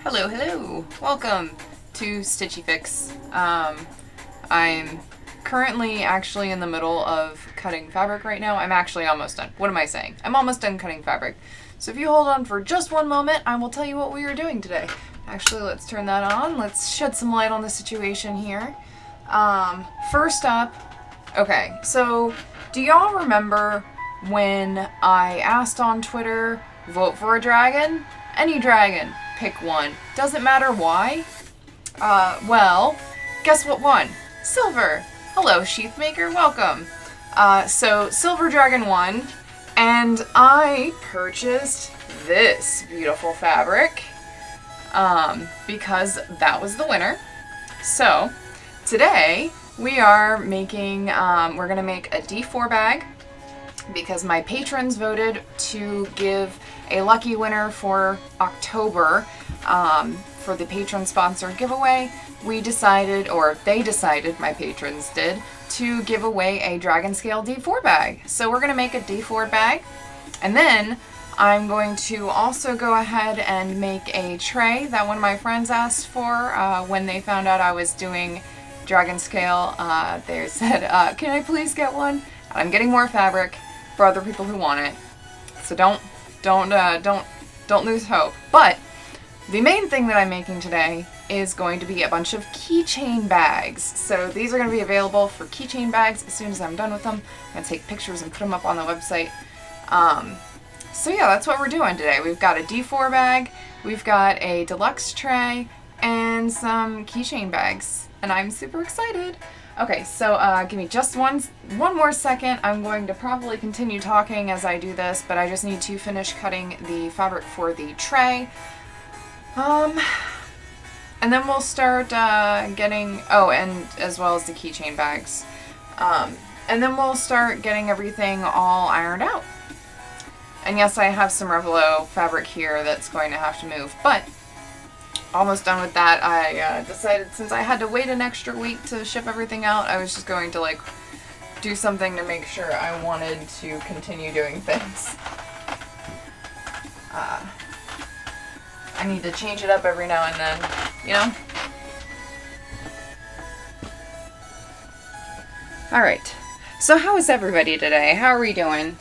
Hello, hello. Welcome to Stitchy Fix. I'm currently actually in the middle of cutting fabric right now. I'm actually almost done. What am I saying? I'm almost done cutting fabric. So if you hold on for just one moment, I will tell you what we are doing today. Actually, let's turn that on. Let's shed some light on the situation here. First up, okay, so do y'all remember when I asked on Twitter, vote for a dragon? Any dragon, pick one. Doesn't matter why. Well, guess what won? Silver. Hello, Sheathmaker, welcome. So Silver Dragon won, and I purchased this beautiful fabric, because that was the winner. So, today we are making, we're gonna make a D4 bag, because my patrons voted to give a lucky winner for October, for the patron sponsored giveaway. We decided, or they decided, my patrons did, to give away a Dragon Scale D4 bag. So we're gonna make a D4 bag, and then I'm going to also go ahead and make a tray that one of my friends asked for when they found out I was doing Dragon Scale. They said, can I please get one? And I'm getting more fabric for other people who want it. So don't lose hope. But the main thing that I'm making today is going to be a bunch of keychain bags. So these are going to be available for keychain bags as soon as I'm done with them. I'm going to take pictures and put them up on the website. So yeah, that's what we're doing today. We've got a D4 bag, we've got a deluxe tray, and some keychain bags. And I'm super excited. Okay, so give me just one more second. I'm going to probably continue talking as I do this, but I just need to finish cutting the fabric for the tray. And then we'll start getting, oh, and as well as the keychain bags. And then we'll start getting everything all ironed out. And yes, I have some Revelo fabric here that's going to have to move, but almost done with that. I decided since I had to wait an extra week to ship everything out, I was just going to like do something to make sure I wanted to continue doing things. I need to change it up every now and then, you know? Alright, so how is everybody today? How are we doing?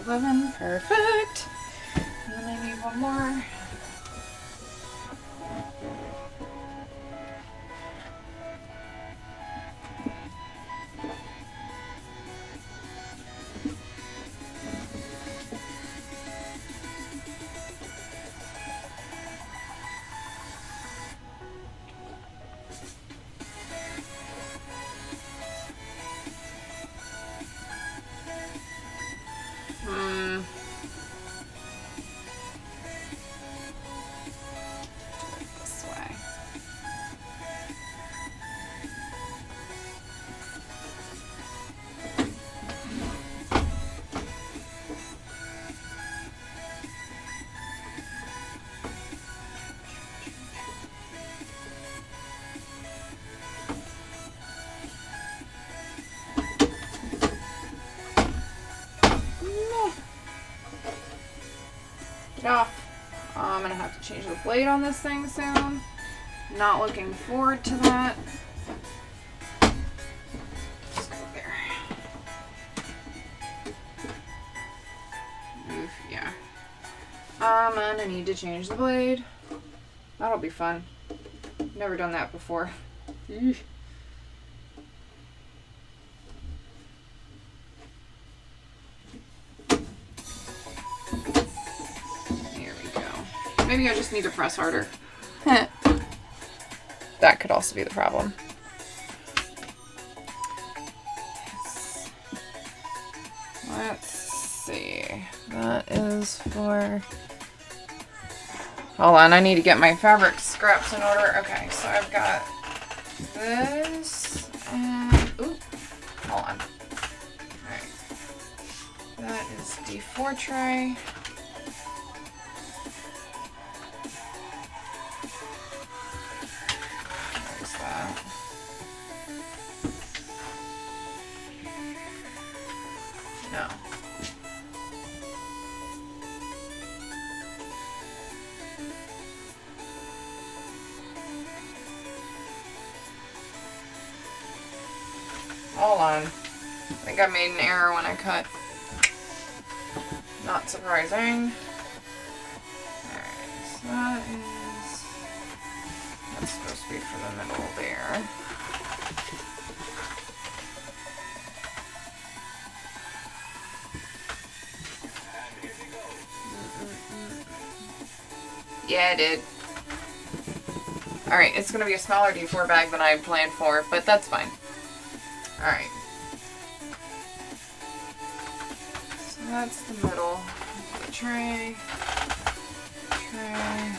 11, perfect. And then I need one more. This way. Get off. I'm gonna have to change the blade on this thing soon. Not looking forward to that. Just go there. Oof, yeah. I'm gonna need to change the blade. That'll be fun. Never done that before. Eesh. Maybe I just need to press harder. That could also be the problem. Yes. Let's see. That is for... Hold on, I need to get my fabric scraps in order. Okay, so I've got this and... Ooh, hold on. Alright. That is D4 tray. No. Hold on. I think I made an error when I cut. Not surprising. Alright, so that's supposed to be for the middle there. Yeah, it did. Alright, it's going to be a smaller D4 bag than I had planned for, but that's fine. Alright. So that's the middle. The tray. Tray.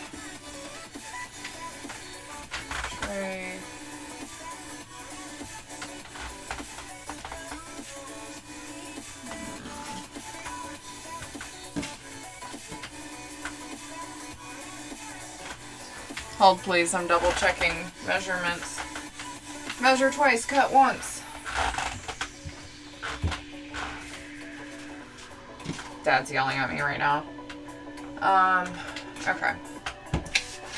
Tray. Hold please, I'm double checking measurements. Measure twice, cut once. Dad's yelling at me right now. Okay.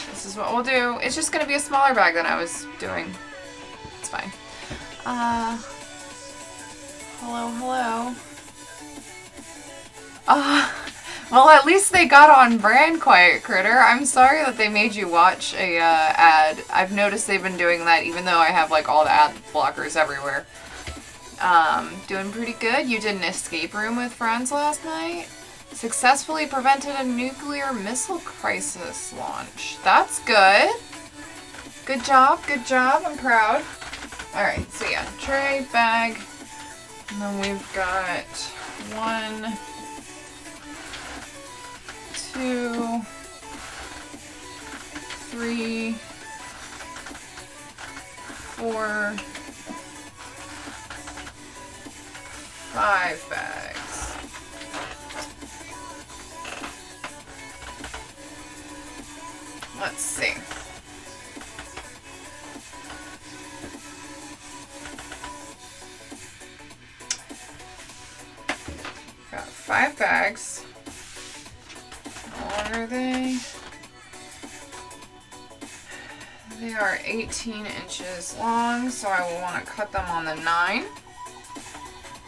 This is what we'll do. It's just gonna be a smaller bag than I was doing. It's fine. Hello. Well, at least they got on brand, Quiet Critter. I'm sorry that they made you watch a ad. I've noticed they've been doing that even though I have like all the ad blockers everywhere. Doing pretty good. You did an escape room with friends last night. Successfully prevented a nuclear missile crisis launch. That's good. Good job. I'm proud. Alright, so yeah, tray, bag. And then we've got 1, 2, 3, 4, 5 bags. Let's see. Got 5 bags. How long are they? They are 18 inches long, so I will want to cut them on the 9.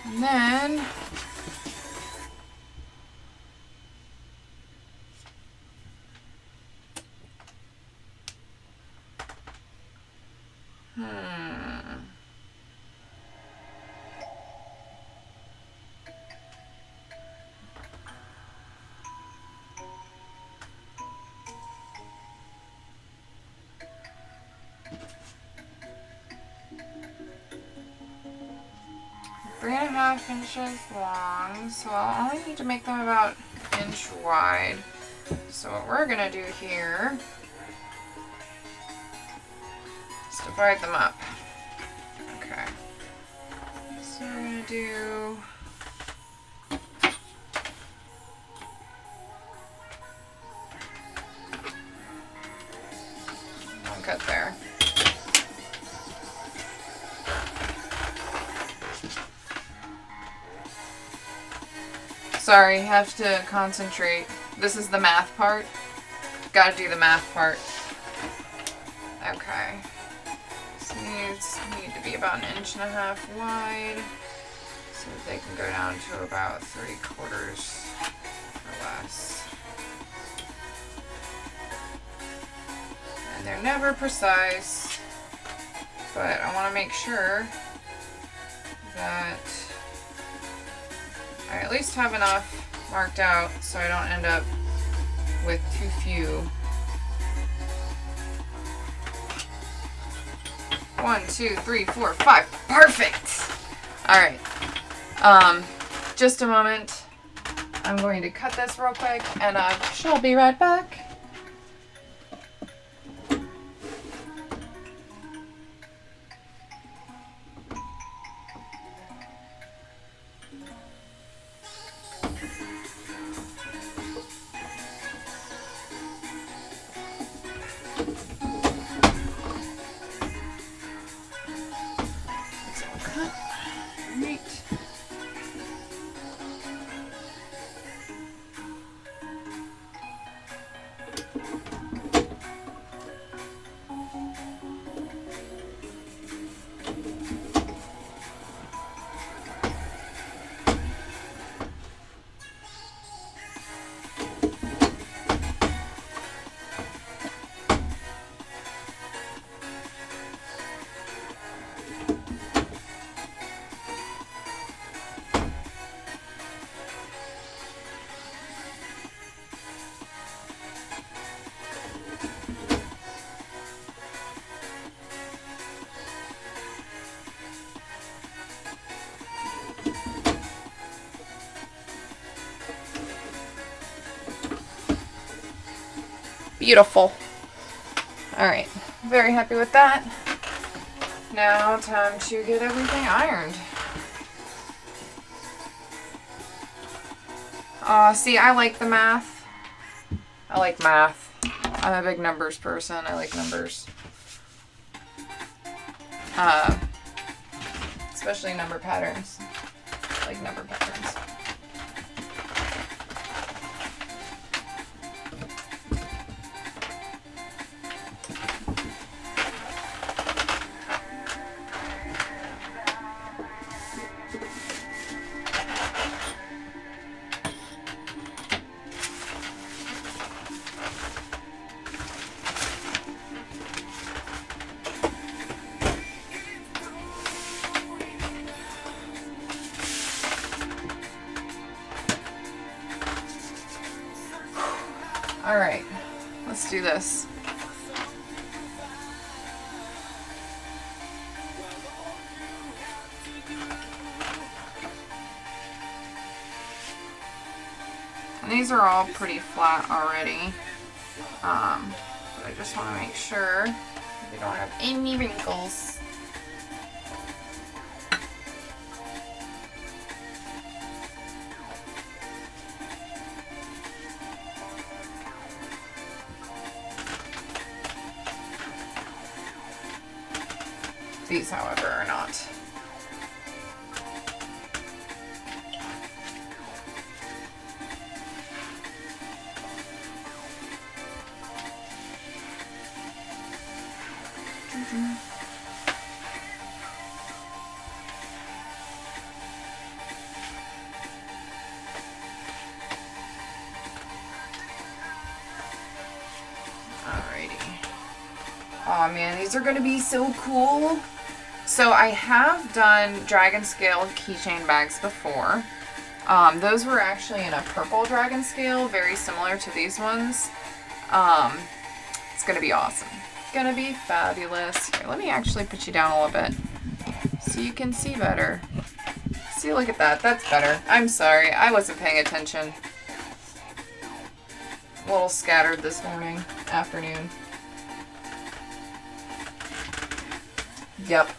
And then three and a half inches long, so I'll only need to make them about an inch wide. So what we're gonna do here is divide them up. Okay. So we're gonna do one cut there. Sorry, have to concentrate. This is the math part. Gotta do the math part. Okay. So these need to be about 1.5 inches wide. So that they can go down to about 3/4 or less. And they're never precise, but I want to make sure that I at least have enough marked out so I don't end up with too few. 1, 2, 3, 4, 5. Perfect! Alright. Just a moment. I'm going to cut this real quick and I shall be right back. Beautiful. Alright, very happy with that. Now time to get everything ironed. See, I like the math. I like math. I'm a big numbers person. I like numbers. Especially number patterns. I like number patterns. All right, let's do this. And these are all pretty flat already, but I just want to make sure they don't have any wrinkles. These, however, are not. Alrighty. Oh man, these are going to be so cool. So I have done dragon scale keychain bags before. Those were actually in a purple dragon scale, very similar to these ones. It's going to be awesome. It's going to be fabulous. Here, let me actually put you down a little bit so you can see better. See, look at that. That's better. I'm sorry. I wasn't paying attention. A little scattered this morning, afternoon. Yep.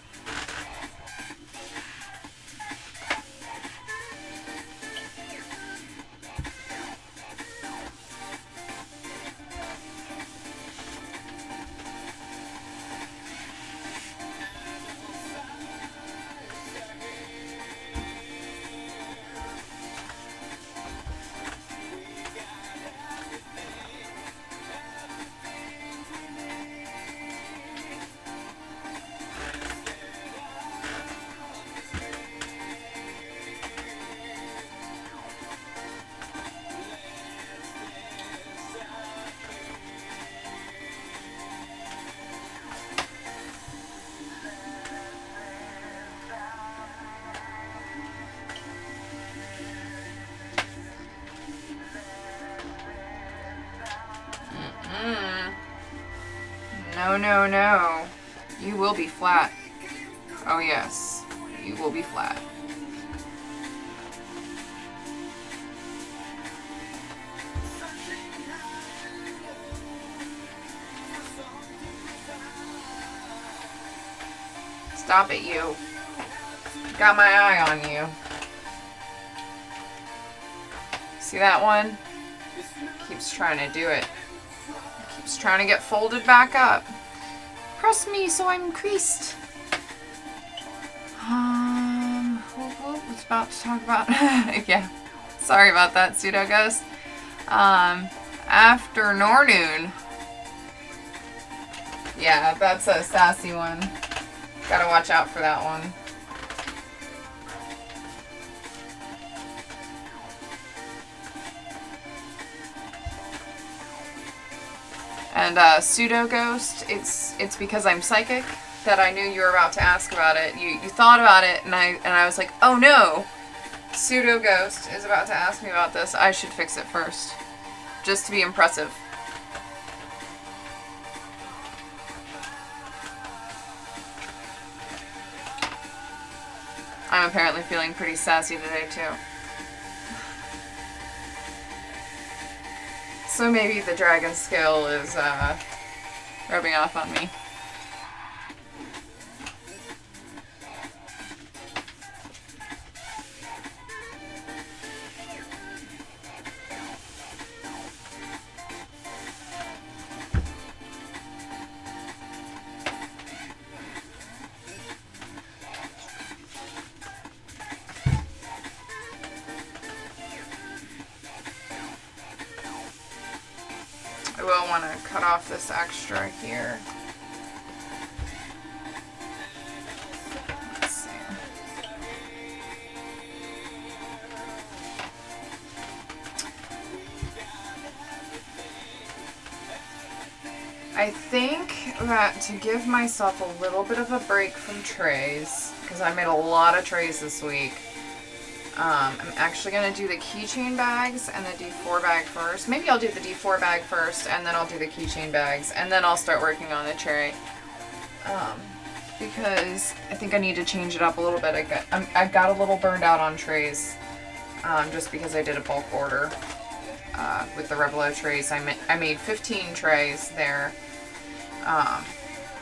No, no, no. You will be flat. Oh yes, you will be flat. Stop it, you. Got my eye on you. See that one? Keeps trying to do it. Keeps trying to get folded back up. Press me so I'm creased. What was about to talk about? Yeah. Sorry about that, Pseudo Ghost. Afternoon. Yeah, that's a sassy one. Gotta watch out for that one. And Pseudo Ghost, it's because I'm psychic that I knew you were about to ask about it. You thought about it, and I was like, oh no, Pseudo Ghost is about to ask me about this. I should fix it first, just to be impressive. I'm apparently feeling pretty sassy today too. So maybe the dragon scale is rubbing off on me. I will want to cut off this extra here. Let's see. I think that to give myself a little bit of a break from trays, because I made a lot of trays this week, I'm actually going to do the keychain bags and the D4 bag first. Maybe I'll do the D4 bag first, and then I'll do the keychain bags, and then I'll start working on the tray. Because I think I need to change it up a little bit. I got a little burned out on trays, just because I did a bulk order with the Revelo trays. I made 15 trays there,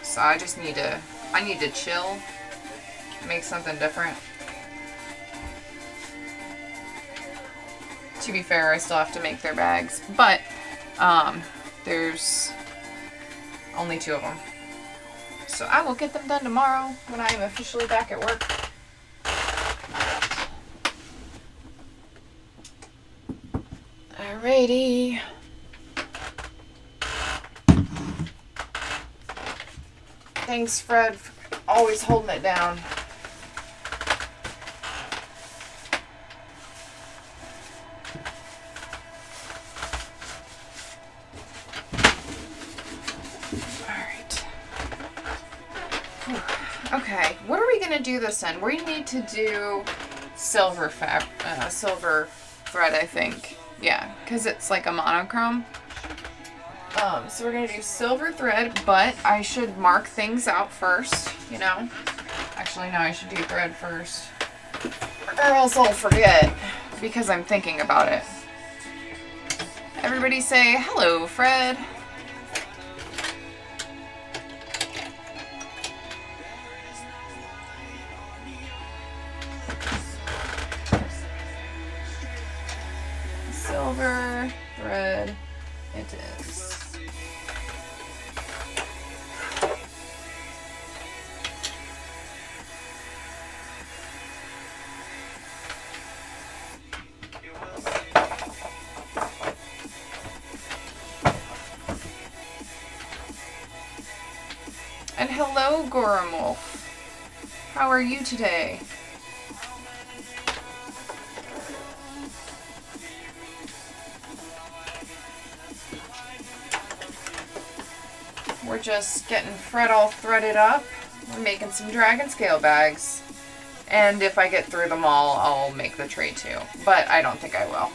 so I just need to chill, make something different. To be fair, I still have to make their bags, but there's only 2 of them. So I will get them done tomorrow when I am officially back at work. Alrighty. Thanks, Fred, for always holding it down. Okay, what are we gonna do this in? We need to do silver silver thread, I think. Yeah, because it's like a monochrome. So we're gonna do silver thread, but I should mark things out first, you know? Actually, no, I should do thread first. Or else I'll forget, because I'm thinking about it. Everybody say, hello, Fred. Silver thread it is. And hello, Goromolf. How are you today? We're just getting Fred all threaded up. We're making some dragon scale bags. And if I get through them all, I'll make the tray too. But I don't think I will.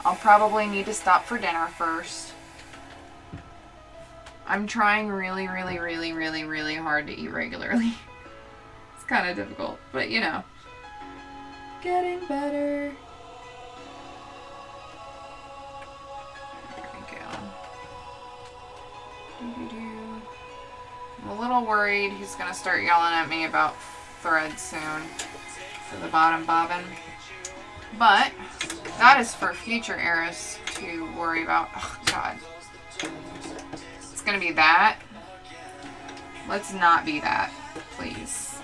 I'll probably need to stop for dinner first. I'm trying really, really, really, really, really hard to eat regularly. It's kind of difficult, but you know. Getting better. There we go. I'm a little worried he's going to start yelling at me about thread soon for the bottom bobbin. But that is for future Aras to worry about. Oh, God. It's going to be that. Let's not be that, please.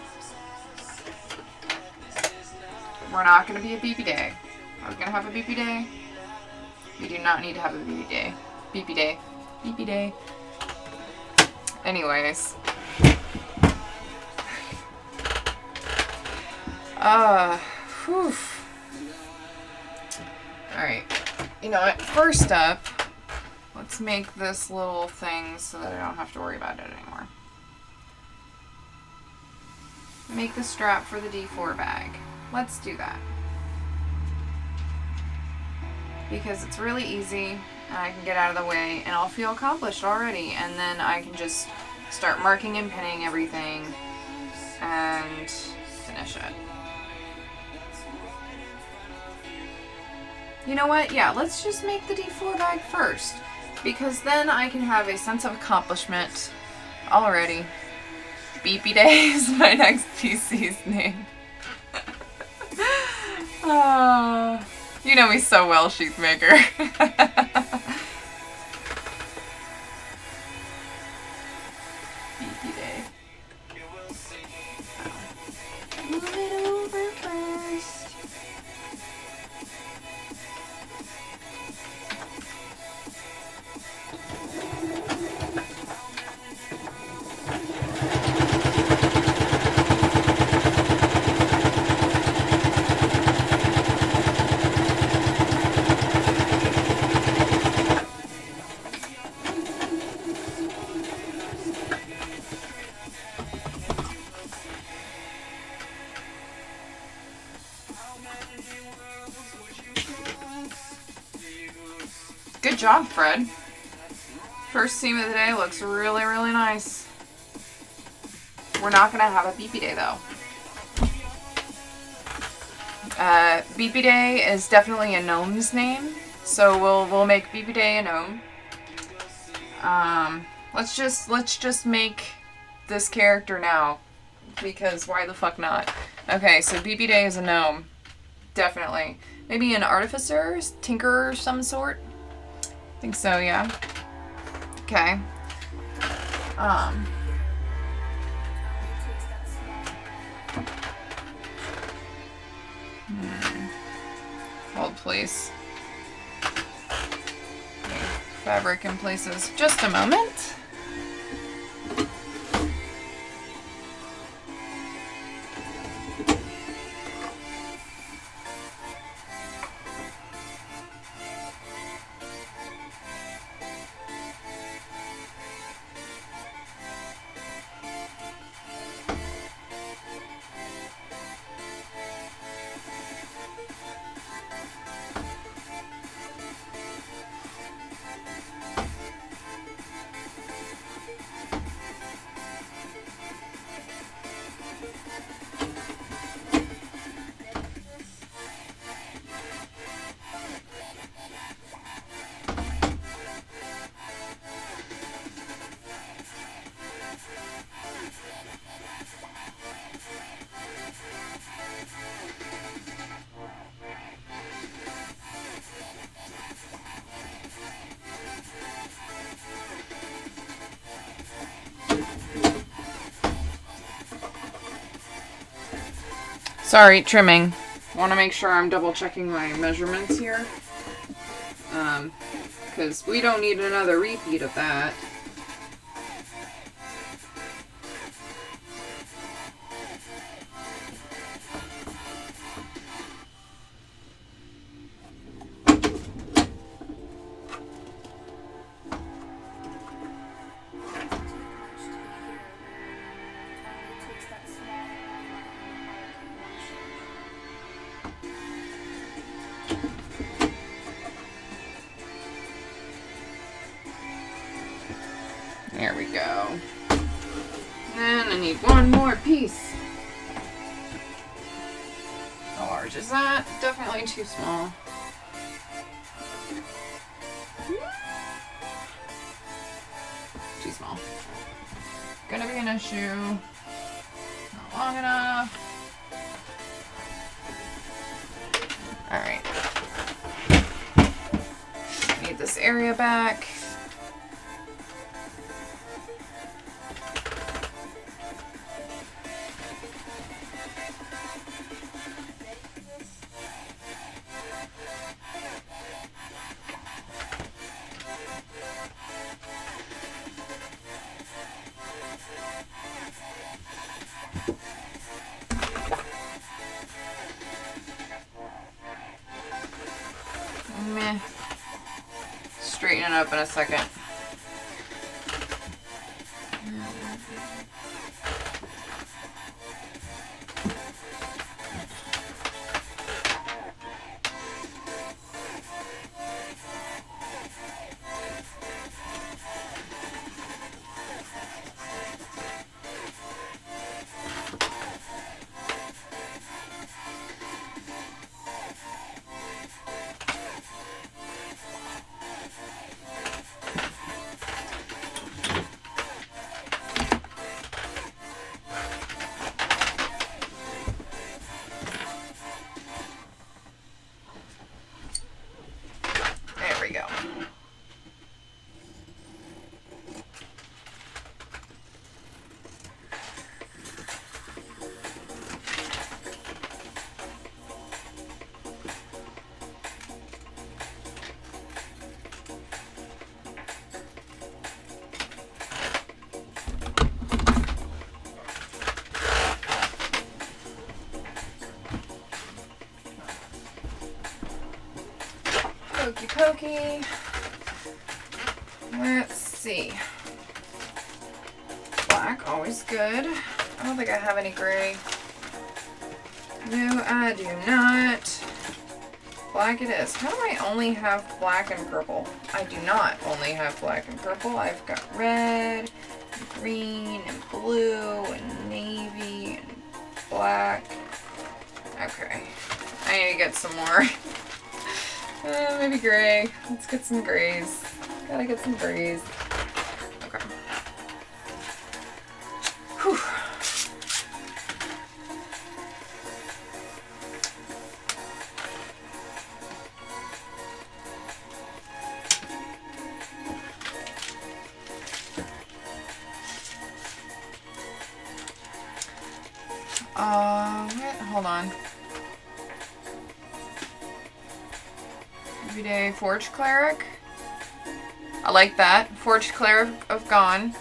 We're not going to be a BB day. Are we going to have a BB day? We do not need to have a BB day. BB day. BB day. Anyways. Whew. Alright. You know what? First up, let's make this little thing so that I don't have to worry about it anymore. Make the strap for the D4 bag. Let's do that. Because it's really easy, and I can get out of the way, and I'll feel accomplished already, and then I can just start marking and pinning everything, and finish it. You know what? Yeah, let's just make the D4 bag first. Because then I can have a sense of accomplishment already. Beepy Day is my next PC's name. Oh, you know me so well, Sheathmaker. Beepy Day. Move it over first. Good job, Fred. First team of the day looks really, really nice. We're not going to have a Beepy Day, though. Beepy Day is definitely a gnome's name, so we'll make Beepy Day a gnome. Let's just make this character now, because why the fuck not? Okay, so Beepy Day is a gnome. Definitely. Maybe an artificer, tinkerer of some sort? I think so, yeah. Okay. Hold, please. Okay. Fabric in places. Just a moment. Sorry, trimming. Want to make sure I'm double checking my measurements here. Because we don't need another repeat of that. There we go. And I need one more piece. How large is that? Definitely too small. Too small. Gonna be an issue. Not long enough. Alright. Need this area back. Meh. Straighten it up in a second. Hokey pokey. Let's see. Black, always good. I don't think I have any gray. No, I do not. Black it is. How do I only have black and purple? I do not only have black and purple. I've got red, and green, and blue, and navy, and black. Okay. I need to get some more. Maybe gray. Let's get some grays. Gotta get some grays. Okay. Whew. Hold on. Everyday Forge Cleric. I like that. Forge Cleric of Gond.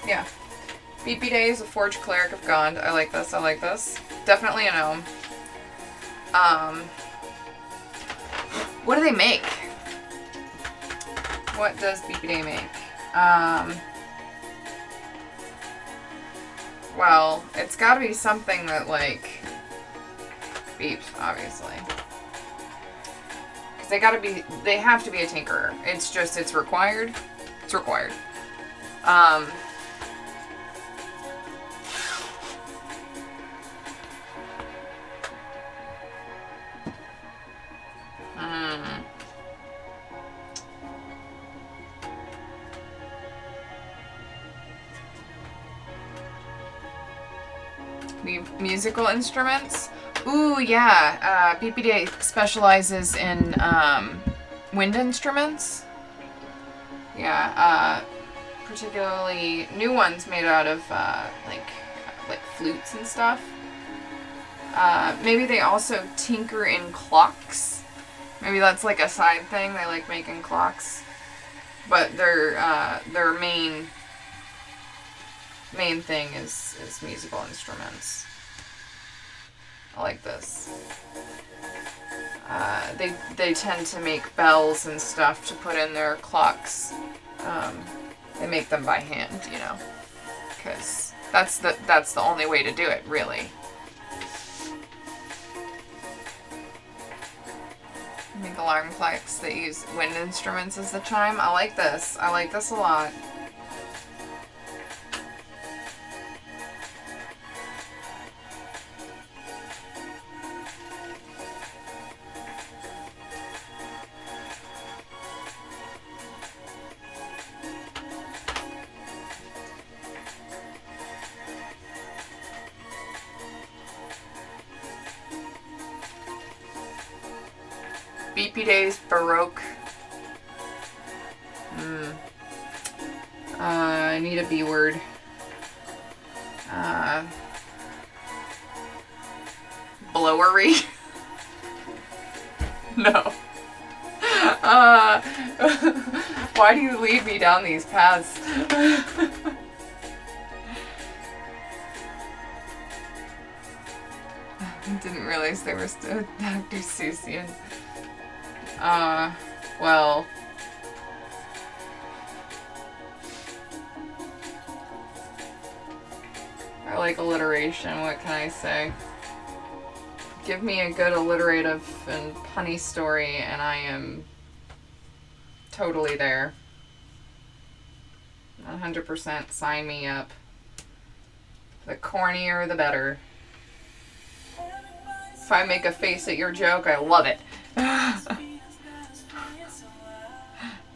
Yeah. BP Day is a Forge Cleric of Gond. I like this. I like this. Definitely a gnome. What do they make? What does BP Day make? Well, it's gotta be something that, like, beeps, obviously. Because they have to be a tinkerer. It's just, it's required. It's required. Musical instruments. Ooh, yeah. BPD specializes in wind instruments. Yeah, particularly new ones made out of like flutes and stuff. Maybe they also tinker in clocks. Maybe that's like a side thing. They like making clocks, but their main thing is musical instruments. I like this. They tend to make bells and stuff to put in their clocks. They make them by hand, you know, because that's the only way to do it, really. Make alarm clocks that use wind instruments as the chime. I like this. I like this a lot. BP Days Baroque. I need a B word. Blowery. No. Why do you lead me down these paths? Didn't realize they were still Dr. Seussian. Well. I like alliteration, what can I say? Give me a good alliterative and punny story and I am totally there. 100% sign me up. The cornier the better. If I make a face at your joke, I love it.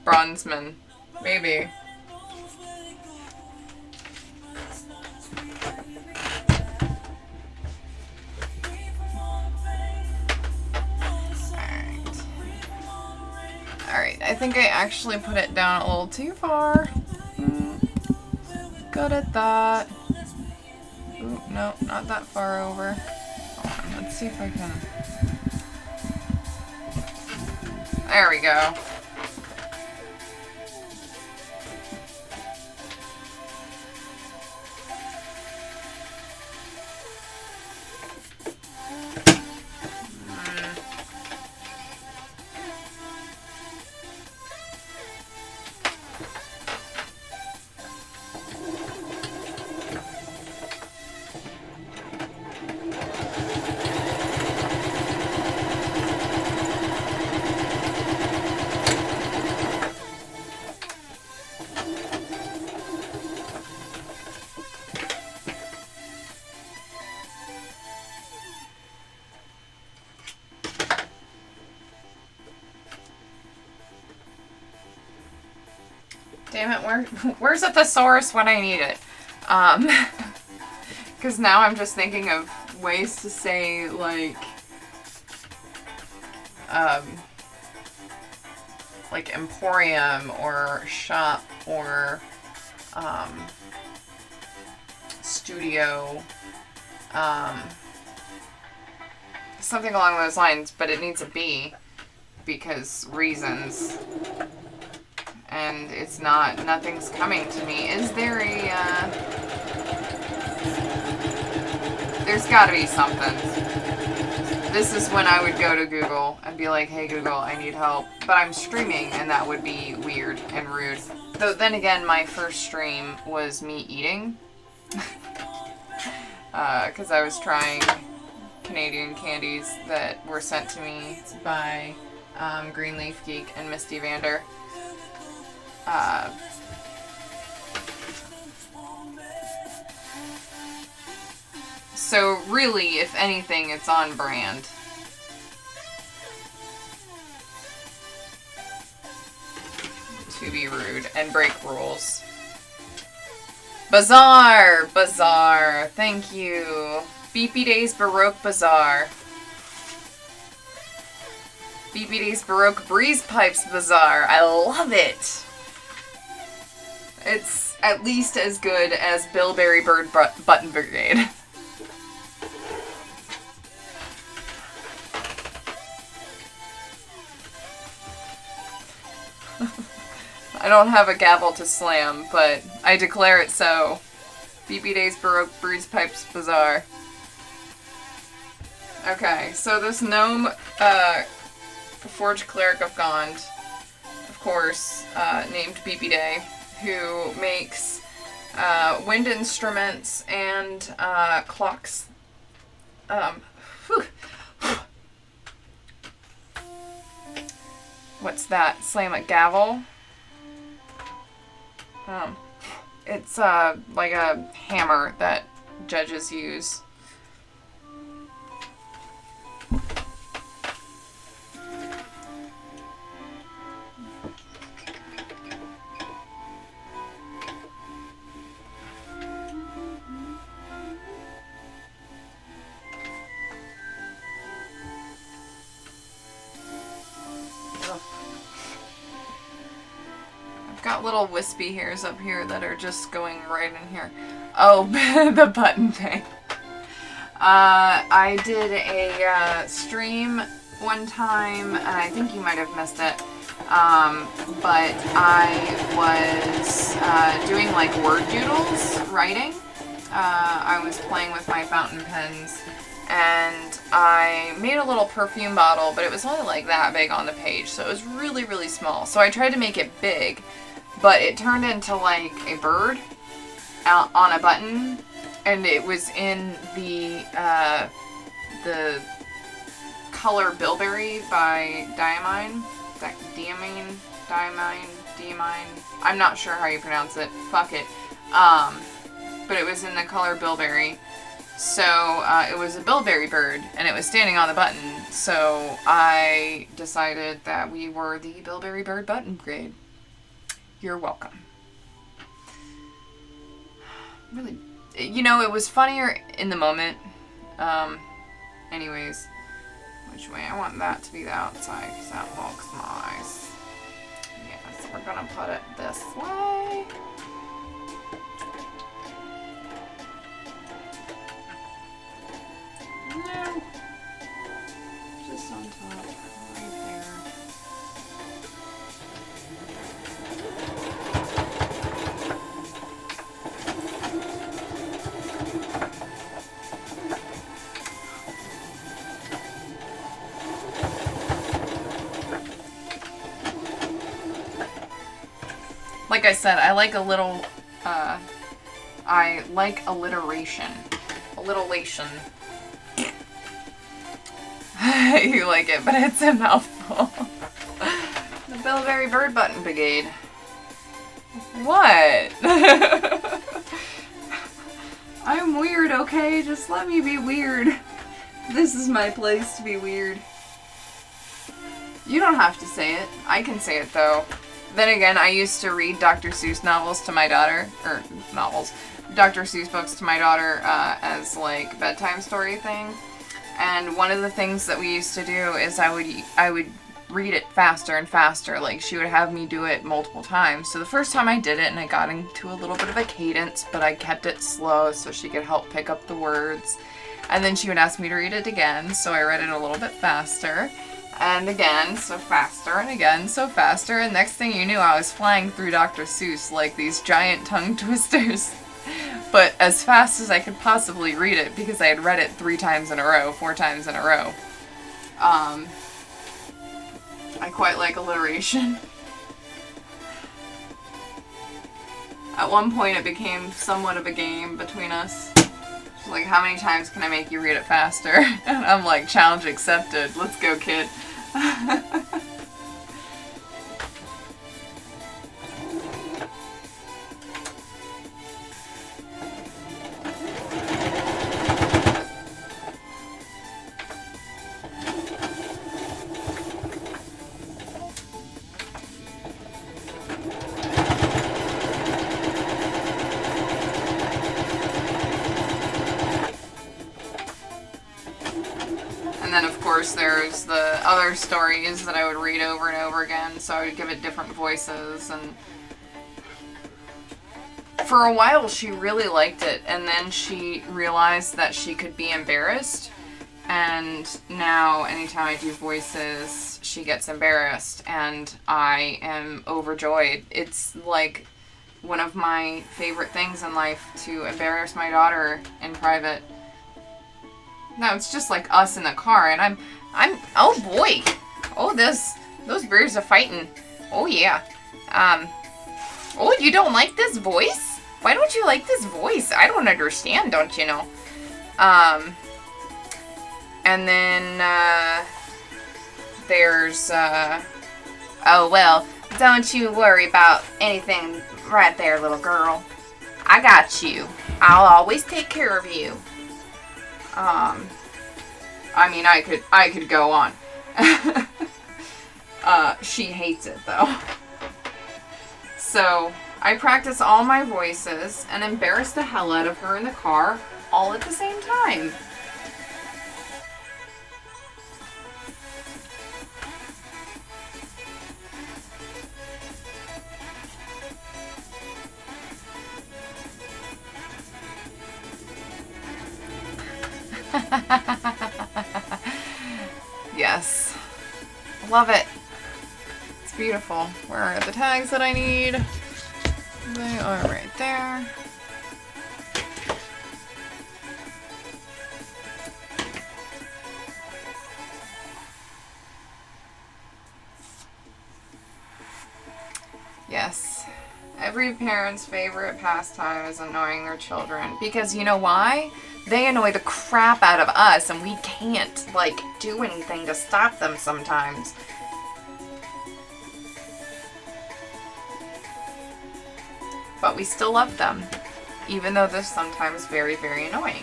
Bronzeman. Maybe. Alright, I think I actually put it down a little too far. Good at that. Ooh, no, not that far over. Hold on, let's see if I can... There we go. damn it, where's a thesaurus when I need it? Because now I'm just thinking of ways to say, like emporium or shop or studio, something along those lines, but it needs a B because reasons. And it's not, nothing's coming to me. Is there a, there's gotta be something. This is when I would go to Google and be like, hey Google, I need help. But I'm streaming and that would be weird and rude. Though then again, my first stream was me eating. Because I was trying Canadian candies that were sent to me by Greenleaf Geek and Misty Vander. So really, if anything, it's on brand. To be rude and break rules. Bazaar! Bazaar. Thank you. Beepy Days Baroque Bazaar. Beepy Days Baroque Breeze Pipes Bazaar. I love it. It's at least as good as Bilberry Bird Button Brigade. I don't have a gavel to slam, but I declare it so. BB Days Baroque Breeze Pipes Bazaar. Okay, so this gnome, Forged Cleric of Gond, of course, named BB Day, who makes wind instruments and clocks. What's that? Slam a gavel? It's like a hammer that judges use. Got little wispy hairs up here that are just going right in here. Oh, the button thing. I did a stream one time, and I think you might have missed it, but I was doing like word doodles, writing. I was playing with my fountain pens, and I made a little perfume bottle, but it was only like that big on the page, so it was really, really small. So I tried to make it big, but it turned into like a bird on a button, and it was in the color Bilberry by Diamine. I'm not sure how you pronounce it. Fuck it. But it was in the color Bilberry. So it was a bilberry bird, and it was standing on the button. So I decided that we were the Bilberry Bird Button Brigade. You're welcome. Really, you know, it was funnier in the moment. Anyways, which way? I want that to be the outside because that looks nice. Yes, we're gonna put it this way. No, just on top, right there. Like I said, I like a little, I like alliteration. Alliteration. You like it, but it's a mouthful. The Bilberry Bird Button Brigade. What? I'm weird, okay? Just let me be weird. This is my place to be weird. You don't have to say it. I can say it, though. Then again, I used to read Dr. Seuss novels to my daughter, or novels, Dr. Seuss books to my daughter as like bedtime story thing. And one of the things that we used to do is I would read it faster and faster. Like, she would have me do it multiple times. So the first time I did it, and I got into a little bit of a cadence, but I kept it slow so she could help pick up the words. And then she would ask me to read it again, so I read it a little bit faster. And again, so faster, and again, so faster. And next thing you knew, I was flying through Dr. Seuss like these giant tongue twisters. But as fast as I could possibly read it, because I had read it 3 times in a row, 4 times in a row. I quite like alliteration. At one point it became somewhat of a game between us. She's like, how many times can I make you read it faster? And I'm like, challenge accepted. Let's go, kid. And then, of course, there's the other stories that I would read over and over again, so I would give it different voices. And for a while, she really liked it, and then she realized that she could be embarrassed. And now, anytime I do voices, she gets embarrassed, and I am overjoyed. It's like one of my favorite things in life to embarrass my daughter in private. No, it's just like us in the car, and I'm, oh boy. Oh, those bears are fighting. Oh yeah. Oh, you don't like this voice? Why don't you like this voice? I don't understand, don't you know? And then, there's, oh well, don't you worry about anything right there, little girl. I got you. I'll always take care of you. I mean, I could go on. She hates it, though. So, I practice all my voices and embarrass the hell out of her in the car all at the same time. Yes. Love it. It's beautiful. Where are the tags that I need? They are right there. Yes. Every parent's favorite pastime is annoying their children. Because you know why? They annoy the crap out of us, and we can't, like, do anything to stop them sometimes. But we still love them, even though they're sometimes very, very annoying.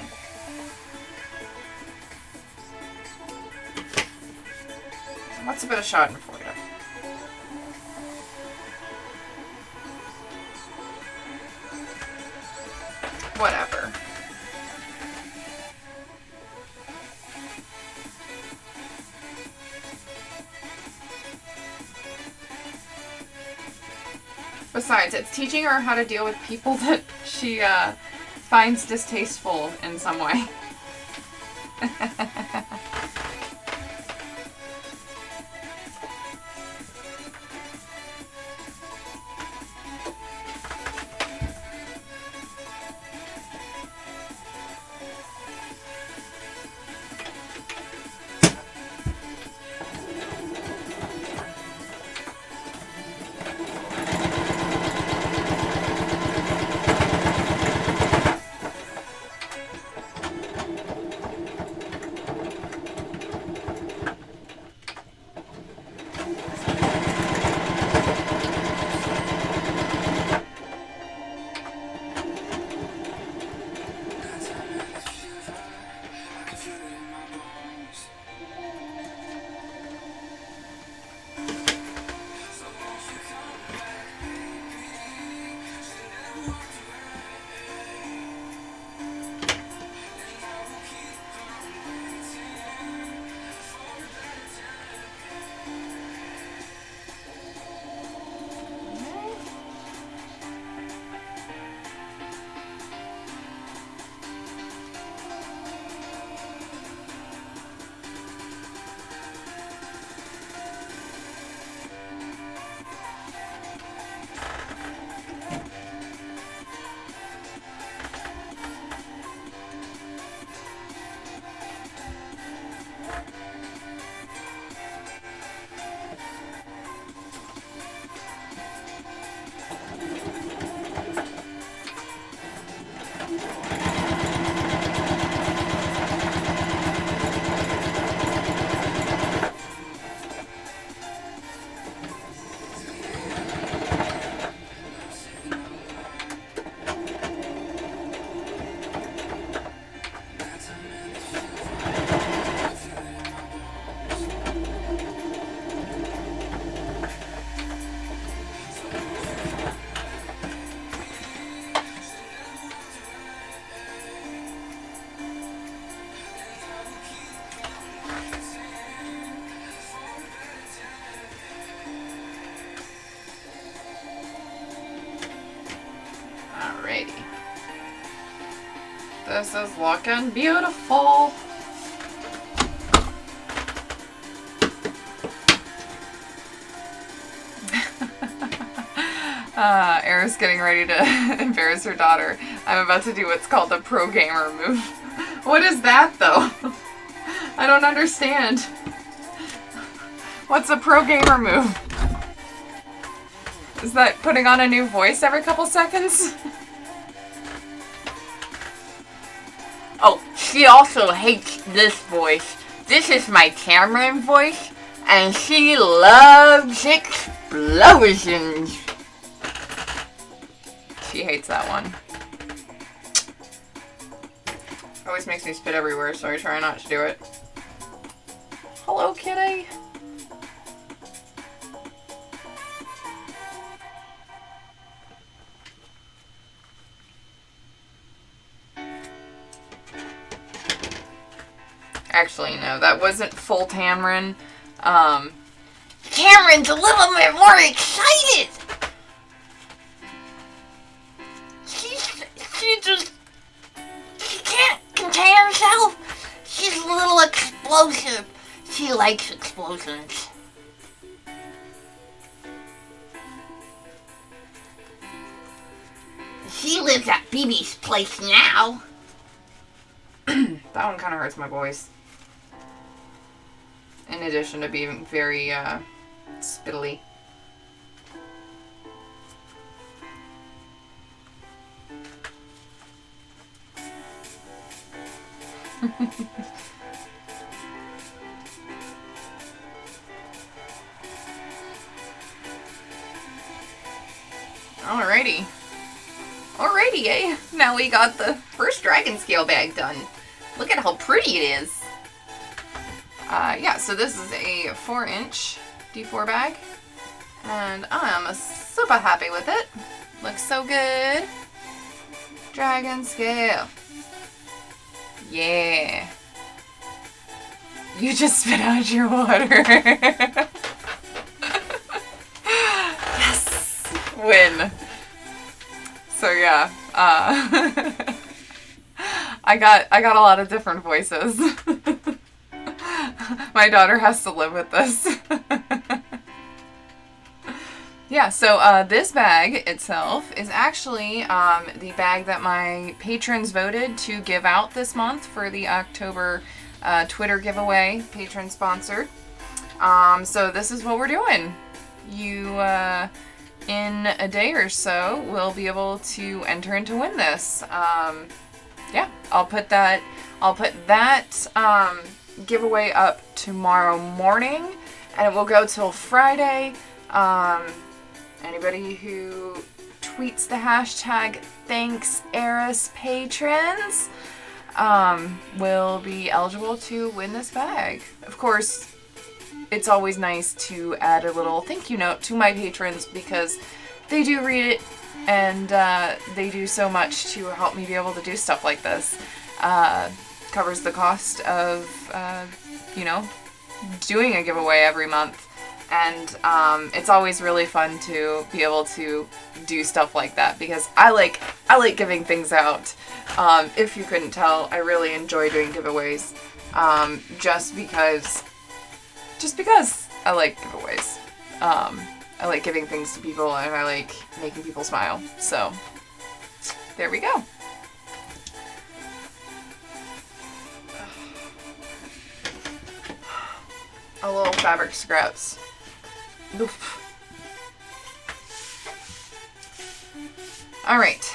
What's a bit of Schadenfreude? Whatever. Besides, it's teaching her how to deal with people that she finds distasteful in some way. This is looking beautiful. Aras getting ready to embarrass her daughter. I'm about to do what's called the pro gamer move. What is that, though? I don't understand. What's a pro gamer move? Is that putting on a new voice every couple seconds? Oh, she also hates this voice. This is my Cameron voice, and she loves explosions. She hates that one. Always makes me spit everywhere, so I try not to do it. Hello, kitty. Actually, no, that wasn't full Tamron. Cameron's a little bit more excited. She can't contain herself. She's a little explosive. She likes explosions. She lives at BB's place now. That one kind of hurts my voice. In addition to being very, spittily. Alrighty. Alrighty, eh? Now we got the first dragon scale bag done. Look at how pretty it is. Yeah, so this is a 4-inch D4 bag. And I'm super happy with it. Looks so good. Dragon scale. Yeah. You just spit out your water. Yes! Win. So yeah, I got a lot of different voices. My daughter has to live with this. Yeah, so this bag itself is actually the bag that my patrons voted to give out this month for the October Twitter giveaway, patron sponsored. So this is what we're doing. You, in a day or so, will be able to enter in to win this. Yeah, I'll put that giveaway up tomorrow morning, and it will go till Friday. Anybody who tweets the hashtag #ThanksArasPatrons will be eligible to win this bag. Of course, it's always nice to add a little thank you note to my patrons because they do read it and they do so much to help me be able to do stuff like this. Covers the cost of, doing a giveaway every month. And it's always really fun to be able to do stuff like that because I like giving things out. If you couldn't tell, I really enjoy doing giveaways. Just because I like giveaways. I like giving things to people and I like making people smile. So there we go. A little fabric scraps. Oof. Alright,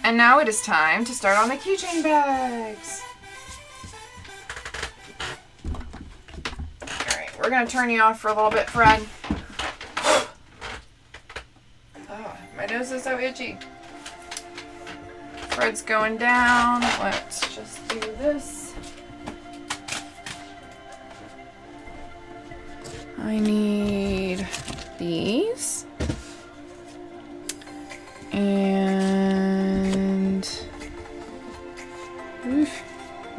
and now it is time to start on the keychain bags. Alright, we're going to turn you off for a little bit, Fred. Oh, my nose is so itchy. Fred's going down. Let's just do this. I need these. And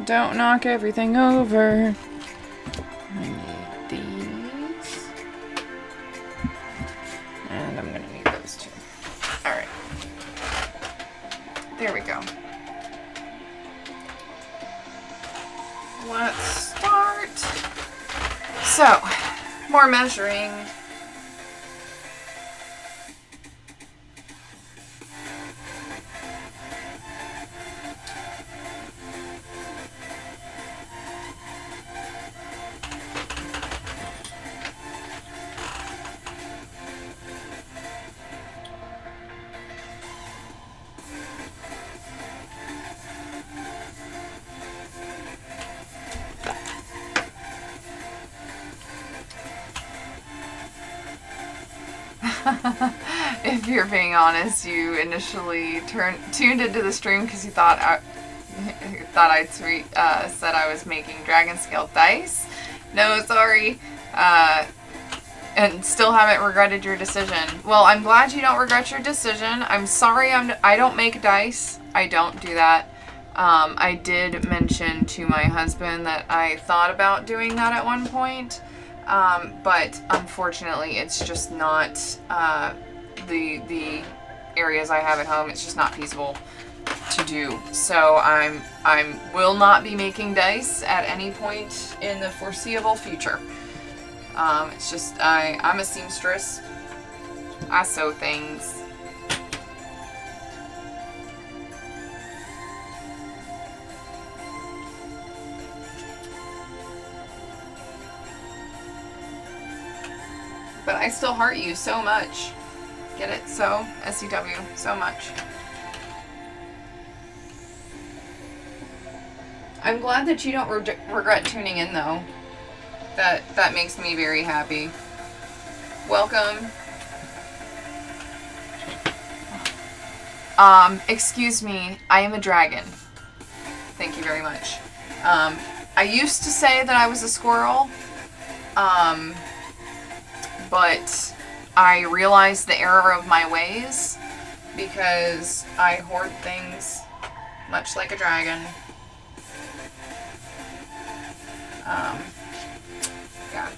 don't knock everything over. I need these. And I'm gonna need those too. Alright. There we go. let's start. So, more measuring. If you're being honest, you initially tuned into the stream because you thought I'd said I was making dragon scale dice. No, sorry. And still haven't regretted your decision. Well, I'm glad you don't regret your decision. I'm sorry I don't make dice. I don't do that. I did mention to my husband that I thought about doing that at one point. But unfortunately, it's just not the areas I have at home. It's just not feasible to do. So I will not be making dice at any point in the foreseeable future. It's just I'm a seamstress. I sew things. But I still heart you so much. Get it? So, SCW, so much. I'm glad that you don't regret tuning in, though. That makes me very happy. Welcome. Excuse me, I am a dragon. Thank you very much. I used to say that I was a squirrel. But I realized the error of my ways because I hoard things much like a dragon. Yeah,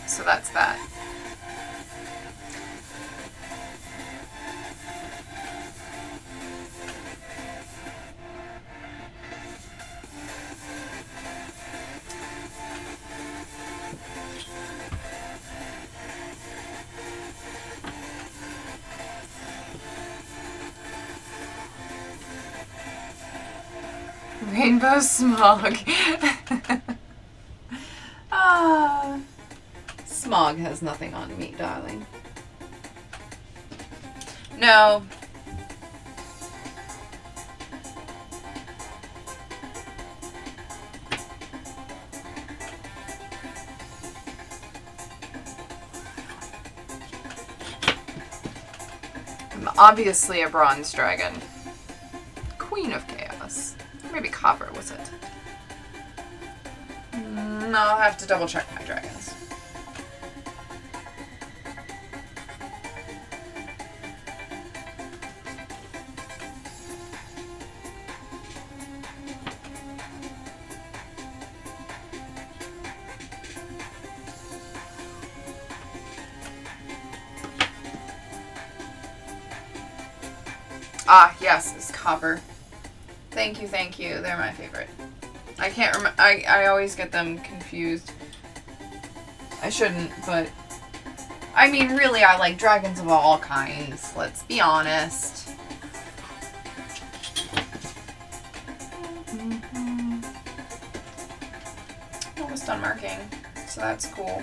so that's that. Rainbow smog. Smog has nothing on me, darling. No. I'm obviously a bronze dragon. Queen of Chaos. Maybe copper, was it? No, I'll have to double check my dragons. Ah, yes, it's copper. Thank you, thank you. They're my favorite. I can't remember. I always get them confused. I shouldn't, but... I mean, really, I like dragons of all kinds. Let's be honest. Almost done marking, so that's cool.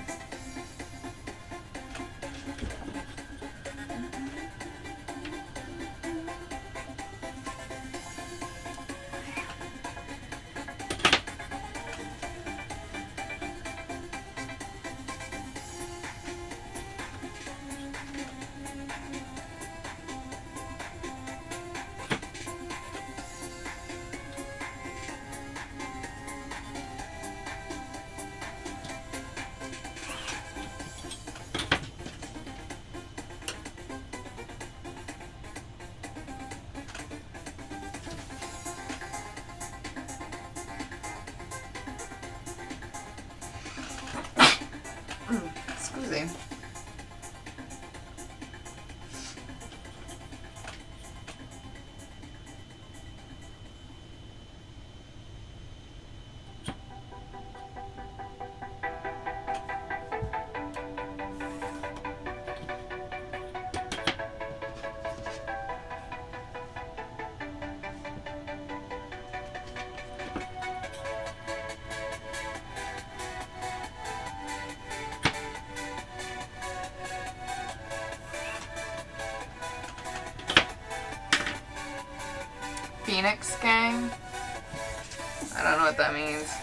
I don't know what that means.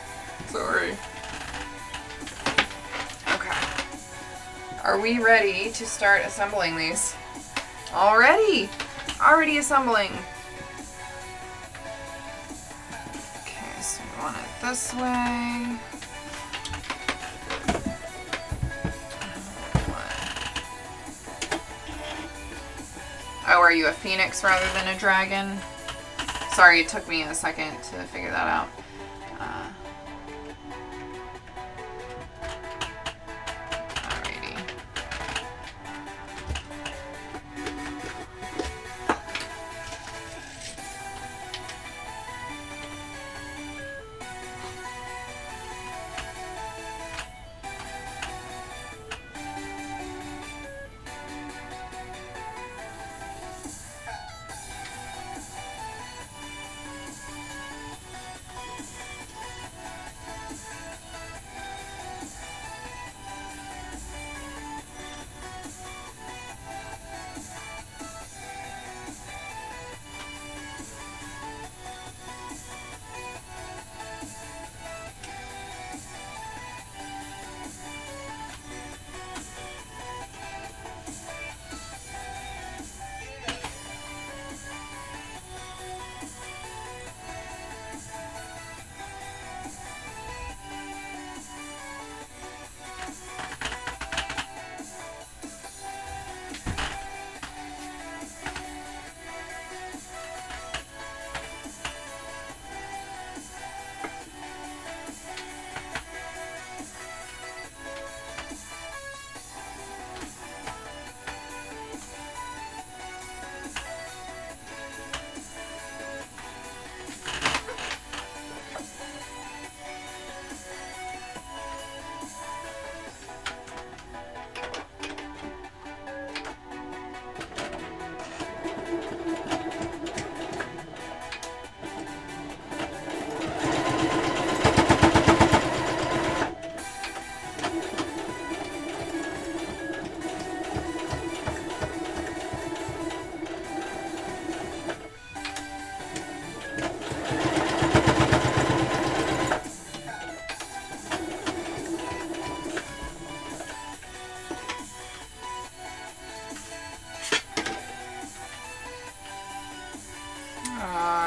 Sorry. Okay. Are we ready to start assembling these? Already assembling. Okay, so we want it this way. Oh, are you a phoenix rather than a dragon? Sorry, it took me a second to figure that out. Alrighty.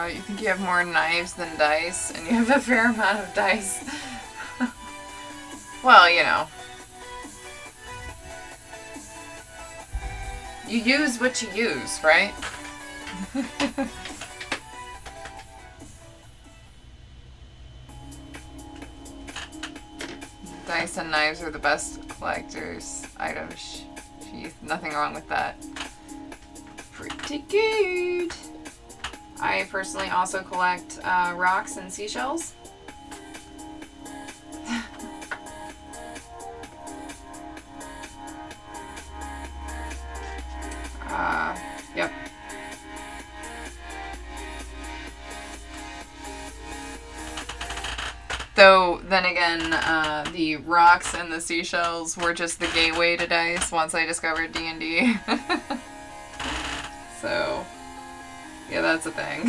You think you have more knives than dice, and you have a fair amount of dice. Well, you know. You use what you use, right? Dice and knives are the best collector's items. Jeez, nothing wrong with that. Pretty good. I personally also collect rocks and seashells. Yep. Though, then again, the rocks and the seashells were just the gateway to dice once I discovered D&D. So, yeah, that's a thing.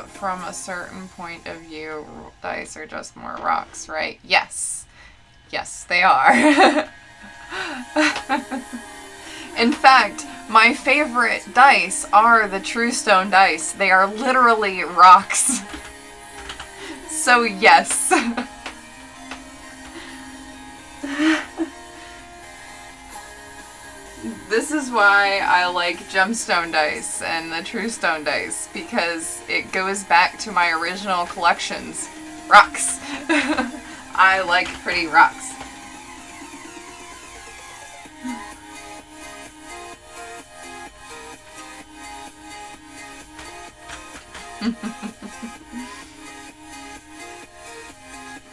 from a certain point of view, dice are just more rocks, right? Yes. Yes, they are. In fact, my favorite dice are the True Stone dice. They are literally rocks. So yes. This is why I like gemstone dice and the True Stone dice, because it goes back to my original collections. Rocks. I like pretty rocks.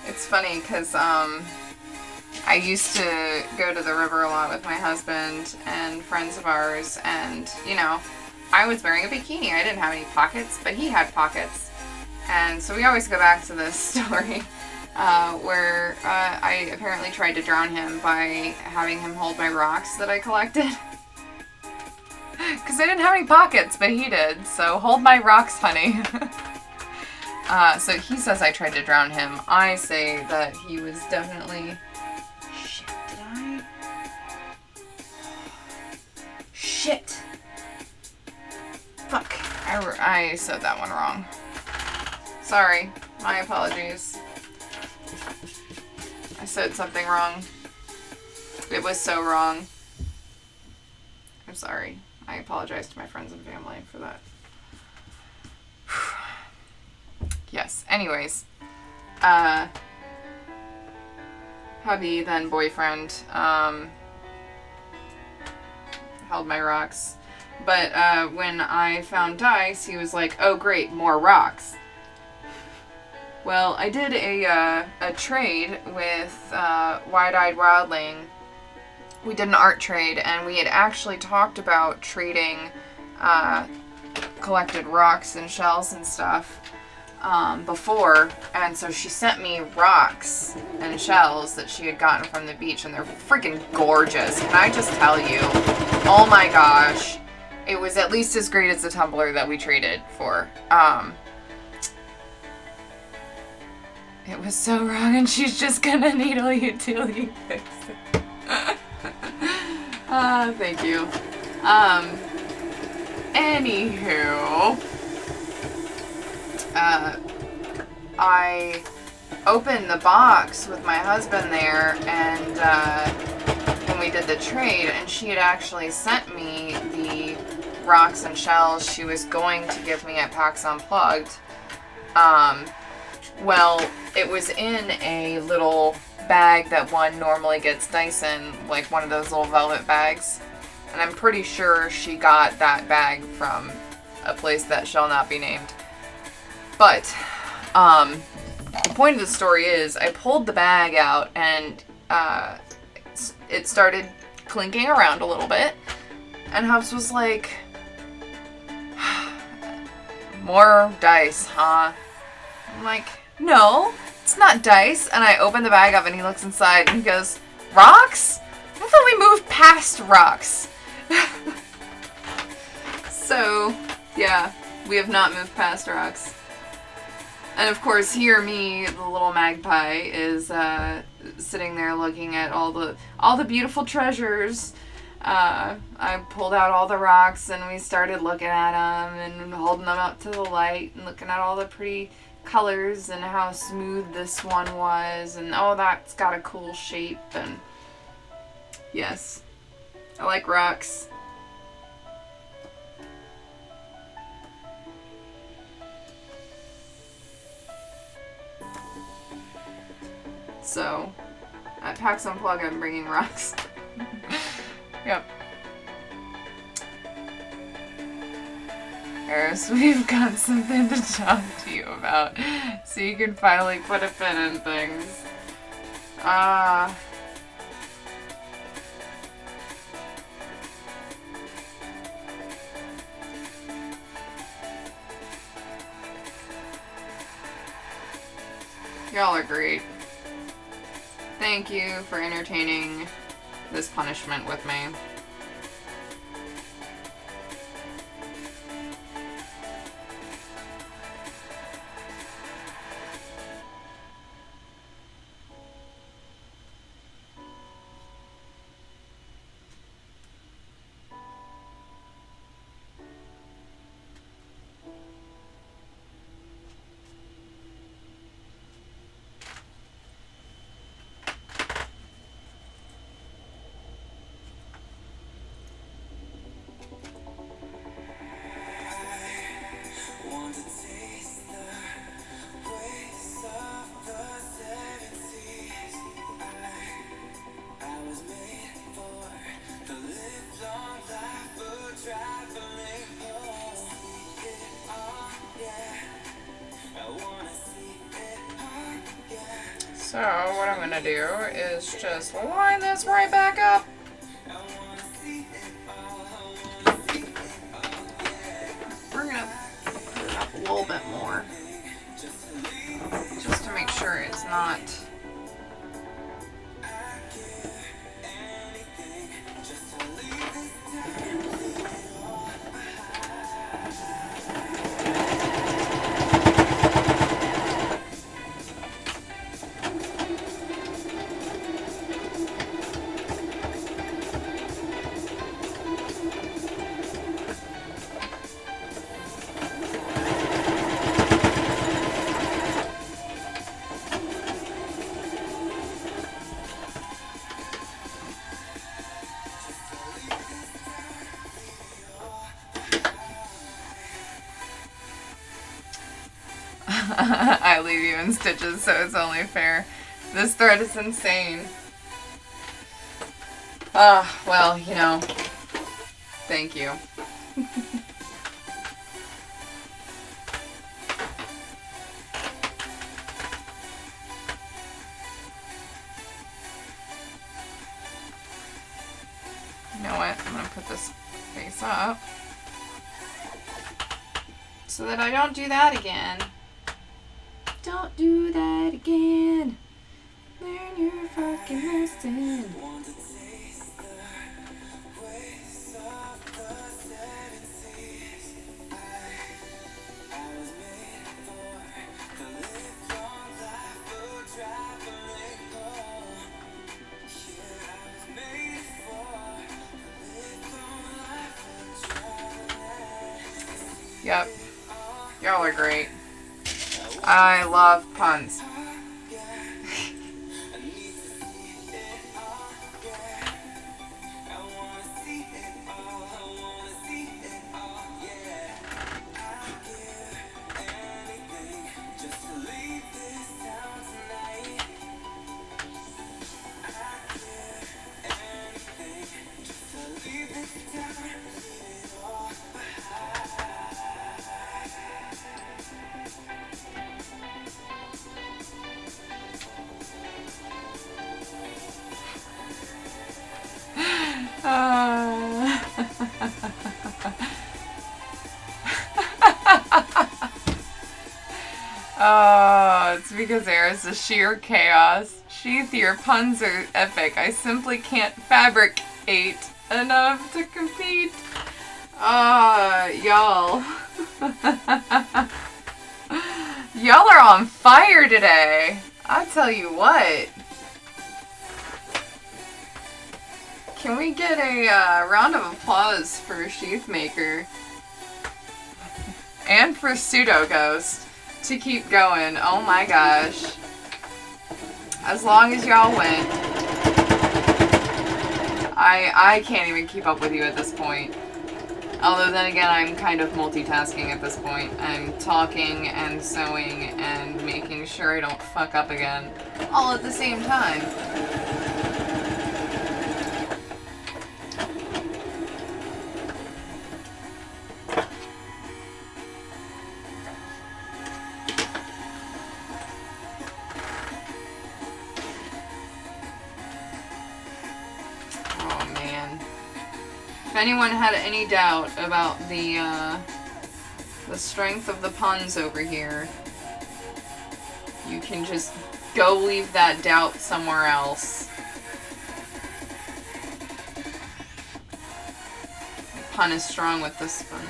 It's funny because I used to go to the river a lot with my husband and friends of ours, and you know, I was wearing a bikini. I didn't have any pockets, but he had pockets. And so we always go back to this story where I apparently tried to drown him by having him hold my rocks that I collected. Because I didn't have any pockets, but he did. So hold my rocks, honey. So he says I tried to drown him. I say that he was definitely... Shit, did I? Shit. Fuck. I said that one wrong. Sorry. My apologies. I said something wrong. It was so wrong. I'm sorry. I apologize to my friends and family for that. Yes, anyways. Hubby, then boyfriend, held my rocks. But when I found dice, he was like, oh great, more rocks. Well, I did a trade with Wide-Eyed Wildling. We did an art trade, and we had actually talked about trading collected rocks and shells and stuff before, and so she sent me rocks and shells that she had gotten from the beach, and they're freaking gorgeous. Can I just tell you? Oh my gosh. It was at least as great as the tumbler that we traded for. It was so wrong, and she's just gonna needle you till you fix it. Thank you. Anywho, I opened the box with my husband there, and when we did the trade, and she had actually sent me the rocks and shells she was going to give me at PAX Unplugged. Well, it was in a little bag that one normally gets dice in, like one of those little velvet bags. And I'm pretty sure she got that bag from a place that shall not be named. But, the point of the story is, I pulled the bag out, and it started clinking around a little bit. And Hubs was like, more dice, huh? I'm like, no, it's not dice. And I open the bag up, and he looks inside, and he goes, rocks? I thought we moved past rocks. So, yeah, we have not moved past rocks. And of course, here me, the little magpie, is sitting there looking at all the beautiful treasures. I pulled out all the rocks, and we started looking at them and holding them up to the light and looking at all the pretty colors and how smooth this one was, and oh, that's got a cool shape. And yes, I like rocks. So, at PAX Unplugged, I'm bringing rocks. Yep. Aras, we've got something to talk to you about, so you can finally put a pin in things. Y'all are great. Thank you for entertaining this punishment with me. So what I'm gonna do is just line this right back up. We're gonna put it up a little bit more, just to make sure it's not I leave you in stitches, so it's only fair. This thread is insane. Well, you know, thank you. You know what? I'm gonna put this face up so that I don't do that again. Don't do that again. Learn your fucking lesson. Yep. Y'all are great. I love puns. Oh, it's because Aras is sheer chaos. Sheath, your puns are epic. I simply can't fabricate enough to compete. Y'all. Y'all are on fire today. I'll tell you what. Can we get a round of applause for Sheath Maker? And for Pseudo Ghost to keep going. Oh my gosh. As long as y'all win. I can't even keep up with you at this point. Although then again, I'm kind of multitasking at this point. I'm talking and sewing and making sure I don't fuck up again. All at the same time. If anyone had any doubt about the strength of the puns over here, you can just go leave that doubt somewhere else. The pun is strong with this one.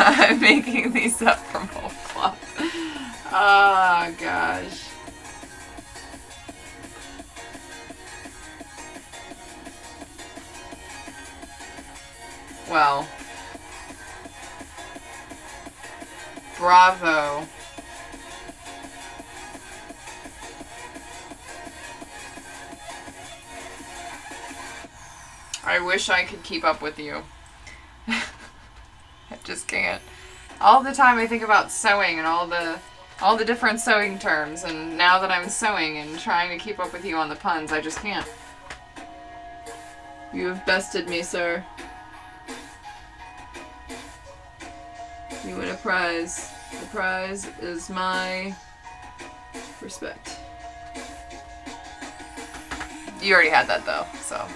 I'm making these up from whole cloth. Oh gosh. Well. Bravo. I wish I could keep up with you. I just can't. All the time I think about sewing and all the different sewing terms, and now that I'm sewing and trying to keep up with you on the puns, I just can't. You have bested me, sir. You win a prize. The prize is my respect. You already had that though, so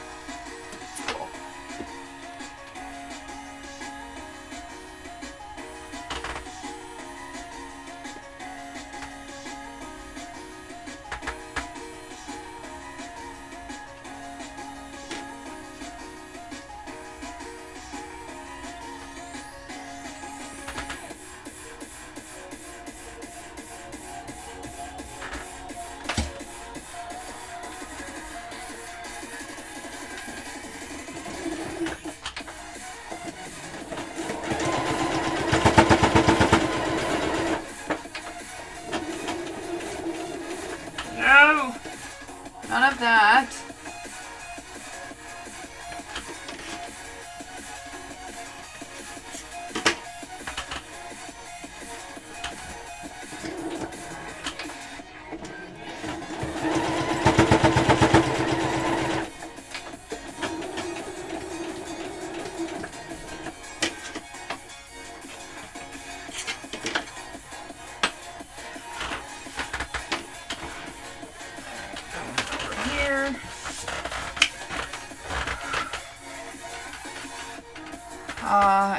cool. No! None of that.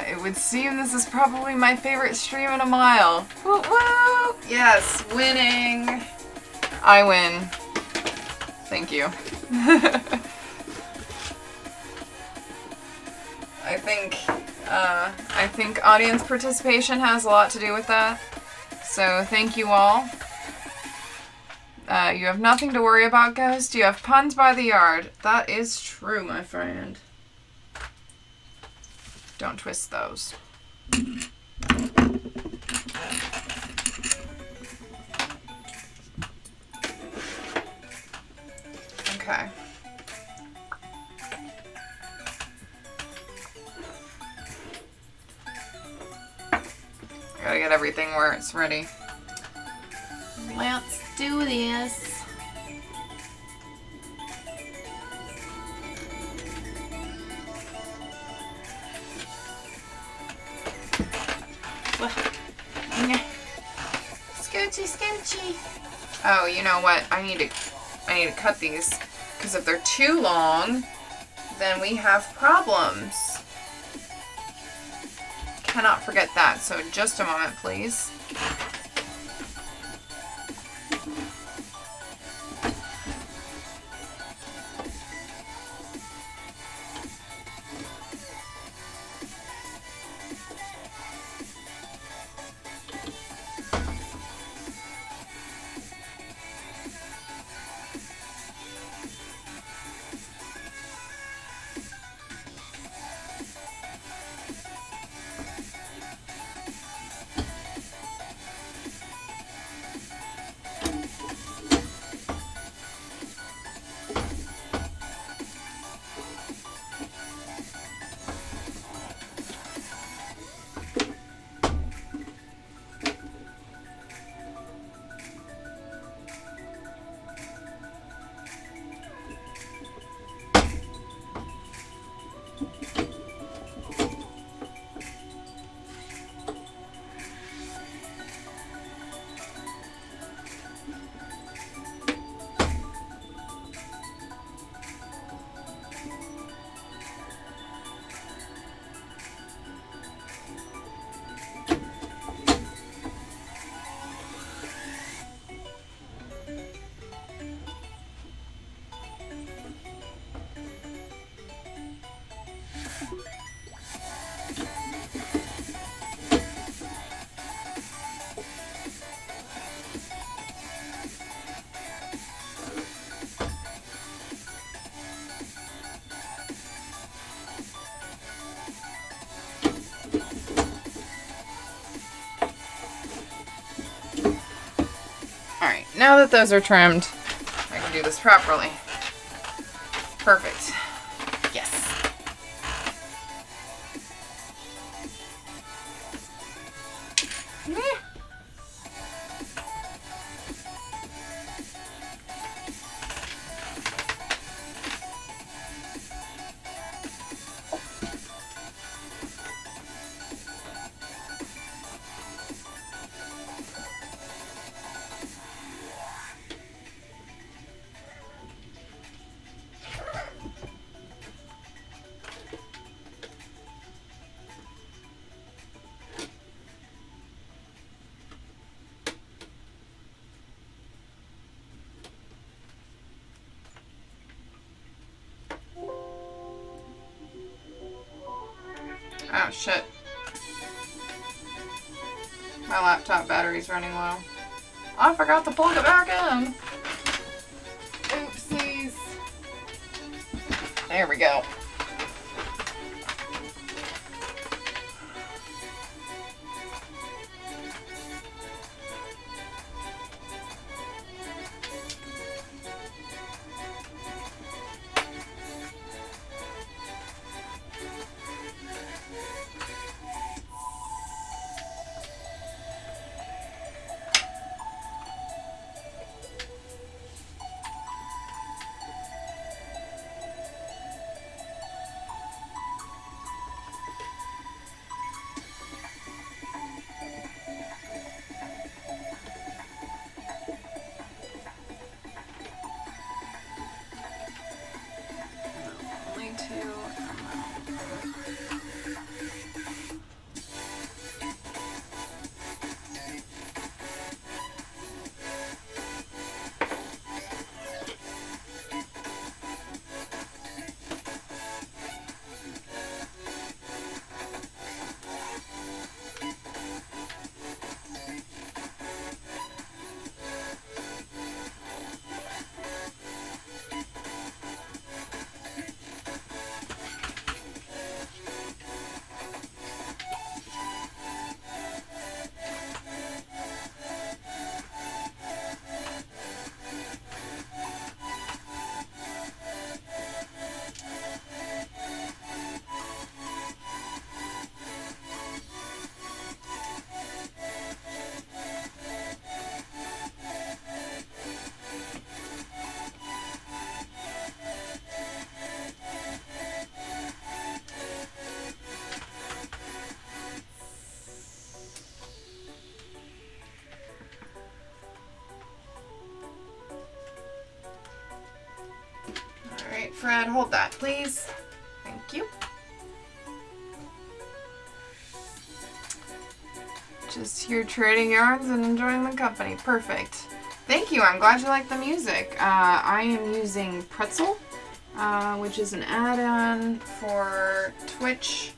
It would seem this is probably my favorite stream in a mile. Woo woo! Yes, winning. I win. Thank you. I think audience participation has a lot to do with that. So thank you all. You have nothing to worry about, Ghost. You have puns by the yard. That is true, my friend. Don't twist those. Okay. Gotta get everything where it's ready. Let's do this. Scoochy. Oh, you know what? I need to cut these, because if they're too long, then we have problems. Cannot forget that. So just a moment, please. Now that those are trimmed, I can do this properly. Perfect. Yes. Oh, shit. My laptop battery's running low. I forgot to plug it back in. Oopsies. There we go. Alright, Fred, hold that, please. Thank you. Just here trading yarns and enjoying the company. Perfect. Thank you. I'm glad you like the music. I am using Pretzel, which is an add-on for Twitch.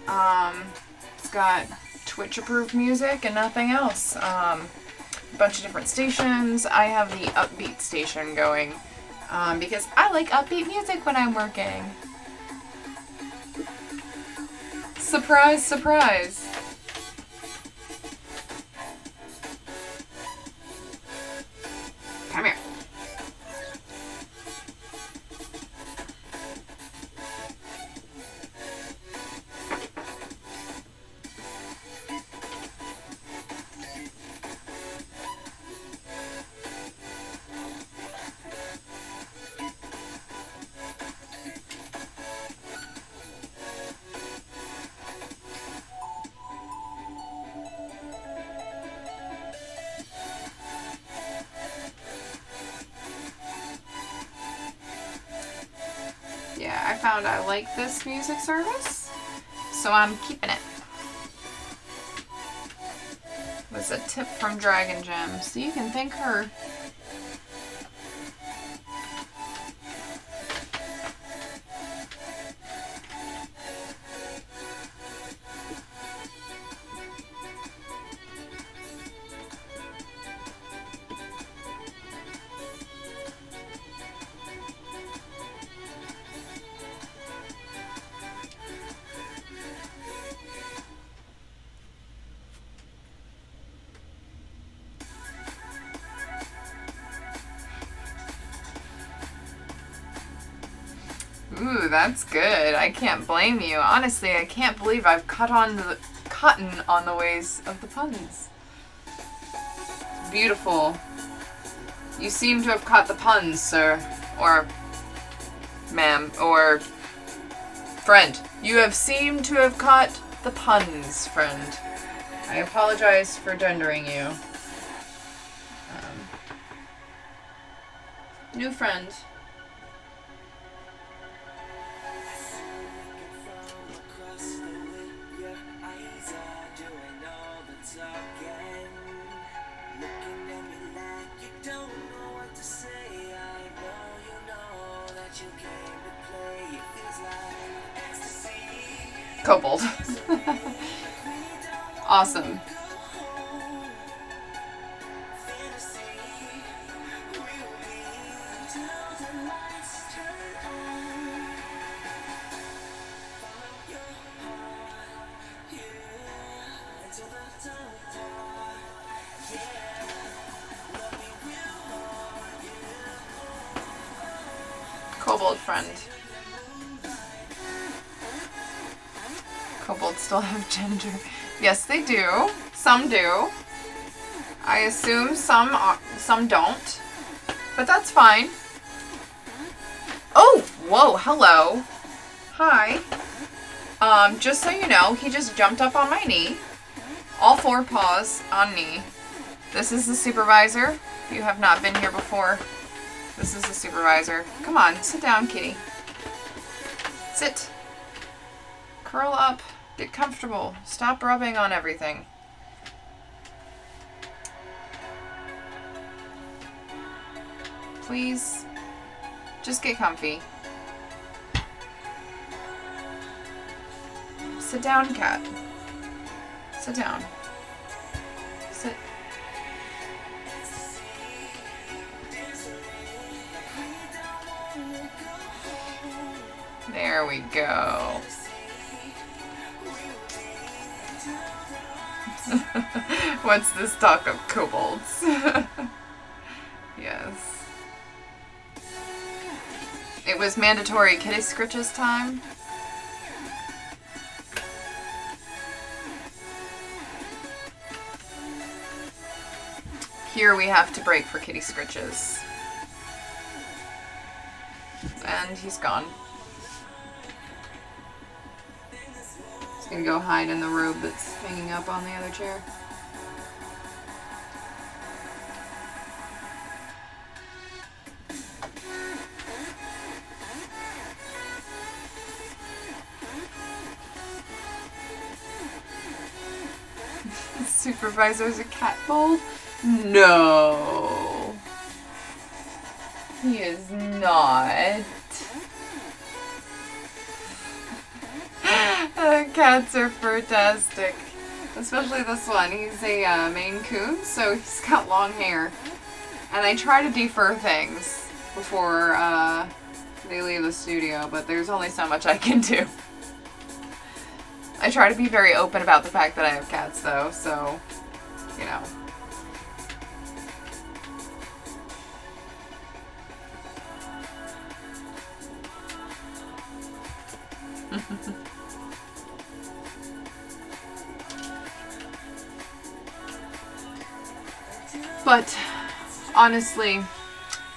It's got Twitch-approved music and nothing else. A bunch of different stations. I have the upbeat station going because I like upbeat music when I'm working. Surprise, surprise. Come here. Yeah, I found I like this music service, so I'm keeping it. It was a tip from Dragon Gem, so you can thank her. Ooh, that's good. I can't blame you. Honestly, I can't believe I've cotton on the ways of the puns. Beautiful. You seem to have caught the puns, sir. Or ma'am. Or friend. You have seemed to have caught the puns, friend. I apologize for gendering you. New friend. Kobold. Awesome. Kobold friend. Kobolds still have ginger. Yes, they do. Some do. I assume some don't. But that's fine. Oh, whoa, hello. Hi. Just so you know, he just jumped up on my knee. All 4 paws on knee. This is the supervisor. If you have not been here before, this is the supervisor. Come on, sit down, kitty. Sit. Curl up. Get comfortable. Stop rubbing on everything. Please. Just get comfy. Sit down, cat. Sit down. Sit. There we go. What's this talk of kobolds? Yes. It was mandatory kitty scritches time. Here we have to break for kitty scritches. And he's gone. He's gonna go hide in the robe that's hanging up on the other chair. The supervisor's a cat bold? No. He is not. Cats are fantastic. Especially this one. He's a Maine Coon, so he's got long hair. And I try to defer things before they leave the studio, but there's only so much I can do. I try to be very open about the fact that I have cats, though, so, you know. But, honestly,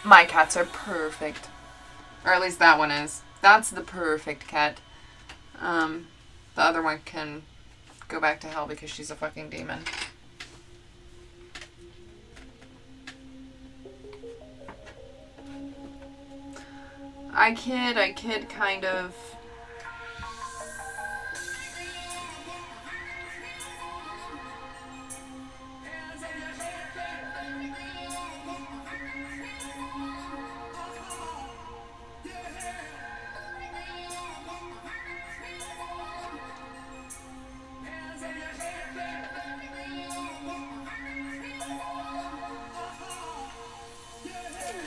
my cats are perfect. Or at least that one is. That's the perfect cat. The other one can go back to hell because she's a fucking demon. I kid, kind of.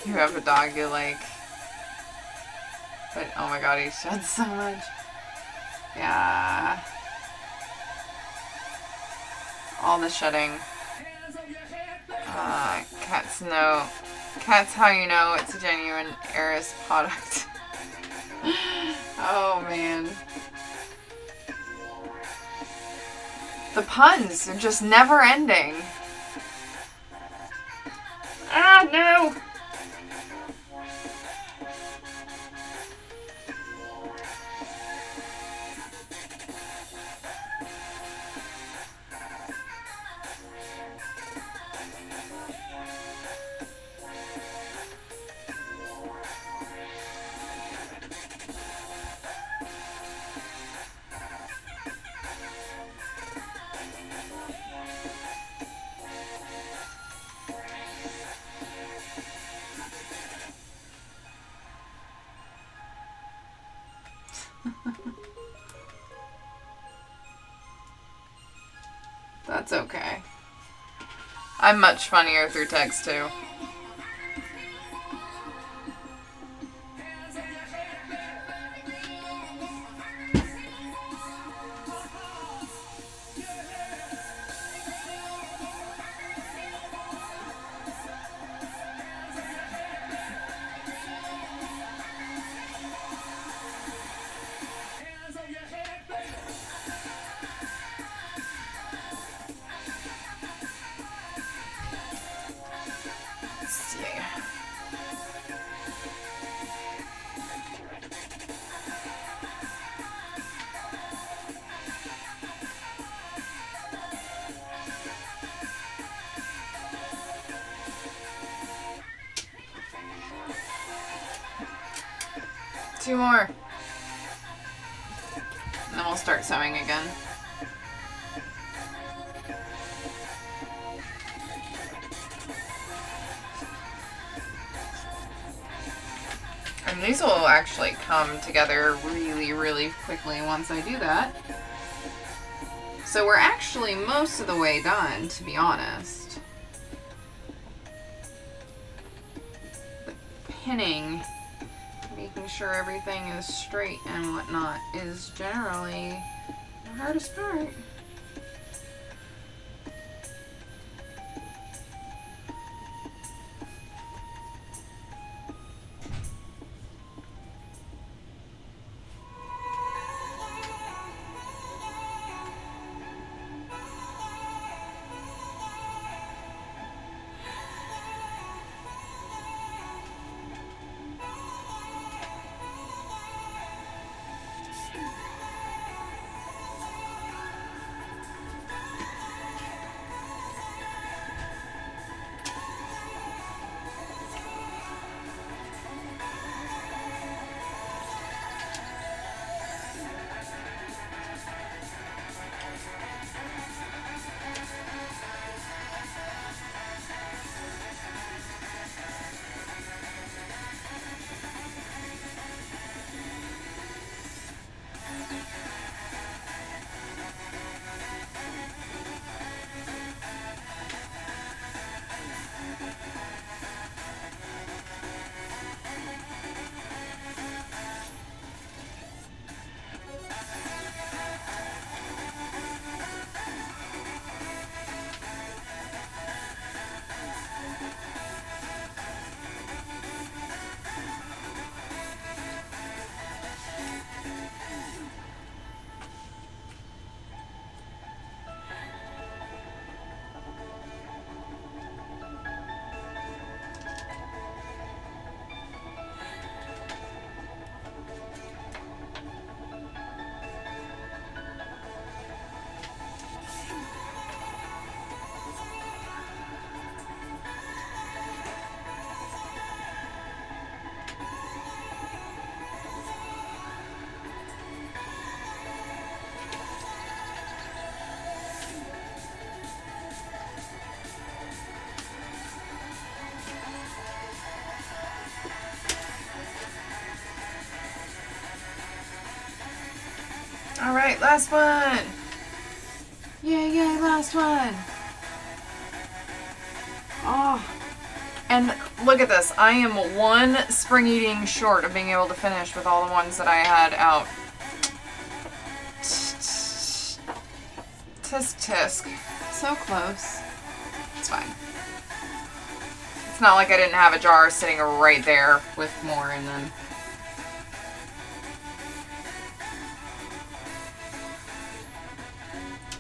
You have a dog you like. But, oh my god, he sheds so much. Yeah. All the shedding. Cats know. Cats how you know it's a genuine Aras product. Oh, man. The puns are just never ending. Ah, no! That's okay. I'm much funnier through text too. Two more. And then we'll start sewing again. And these will actually come together really, really quickly once I do that. So we're actually most of the way done, to be honest. The pinning, making sure everything is straight and whatnot, is generally the hardest part. All right, last one. Yay, yay, last one. Oh, and look at this. I am one spring eating short of being able to finish with all the ones that I had out. Tisk tisk. So close. It's fine. It's not like I didn't have a jar sitting right there with more in them.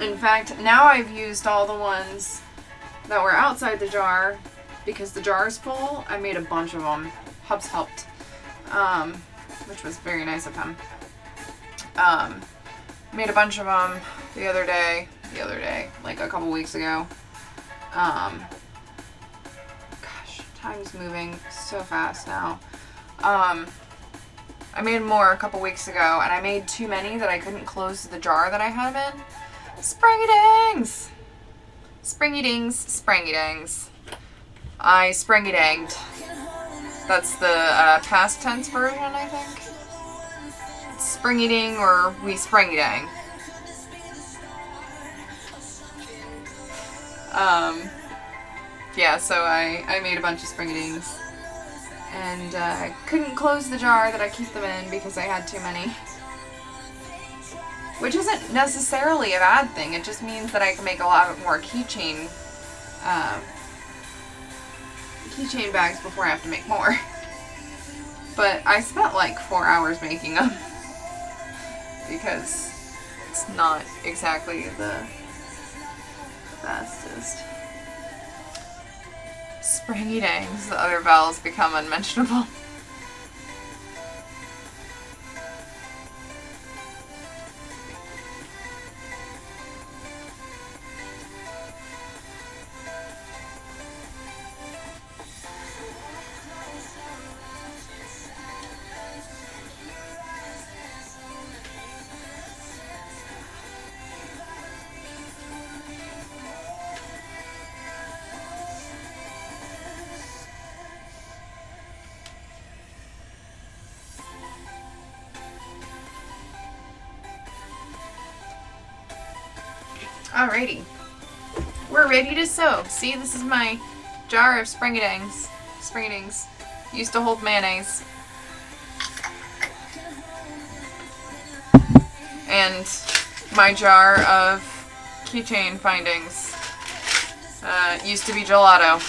In fact, now I've used all the ones that were outside the jar because the jar is full. I made a bunch of them. Hubs helped, which was very nice of him. Made a bunch of them the other day, like a couple weeks ago. Gosh, time's moving so fast now. I made more a couple weeks ago, and I made too many that I couldn't close the jar that I had them in. Springy-dings! Springy-dings, springy-dings. I springy-danged. That's the past tense version, I think. Springy-ding or we springy-dang. Yeah, so I made a bunch of springadings. And I couldn't close the jar that I keep them in because I had too many. Which isn't necessarily a bad thing. It just means that I can make a lot more keychain bags before I have to make more. But I spent like 4 hours making them because it's not exactly the fastest. Springy dangs, the other vowels become unmentionable. Alrighty. We're ready to sew. See, this is my jar of springadings. Springadings. Used to hold mayonnaise. And my jar of keychain findings. Used to be gelato.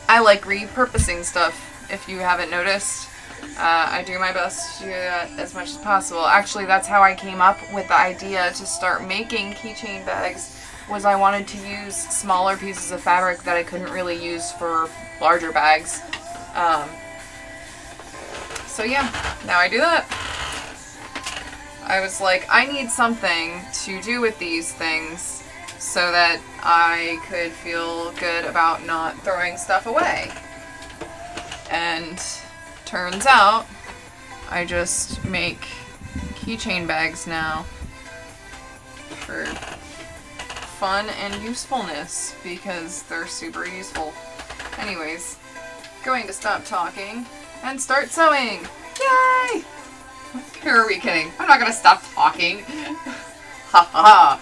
I like repurposing stuff, if you haven't noticed. I do my best to do that as much as possible. Actually, that's how I came up with the idea to start making keychain bags, was I wanted to use smaller pieces of fabric that I couldn't really use for larger bags. So yeah, now I do that. I was like, I need something to do with these things so that I could feel good about not throwing stuff away. And turns out I just make keychain bags now for fun and usefulness because they're super useful. Anyways, going to stop talking and start sewing. Yay! Who are we kidding? I'm not gonna stop talking. Ha ha ha.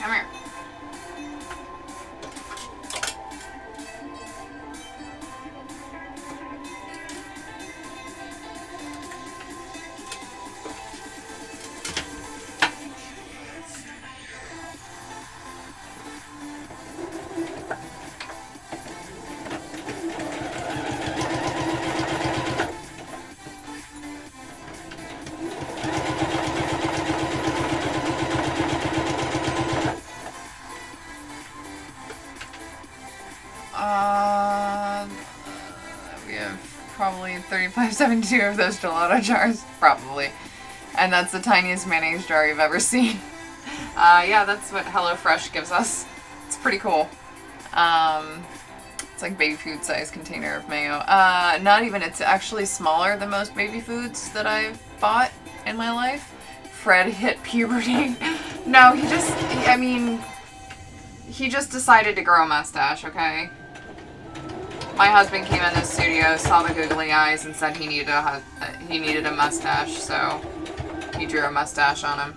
Come here. We have probably 3572 of those gelato jars, probably. And that's the tiniest mayonnaise jar you've ever seen. Yeah, that's what HelloFresh gives us. It's pretty cool. It's like baby food size container of mayo. Not even, it's actually smaller than most baby foods that I've bought in my life. Fred hit puberty. No, he just decided to grow a mustache, okay? My husband came in the studio, saw the googly eyes, and said he needed a mustache, so he drew a mustache on him.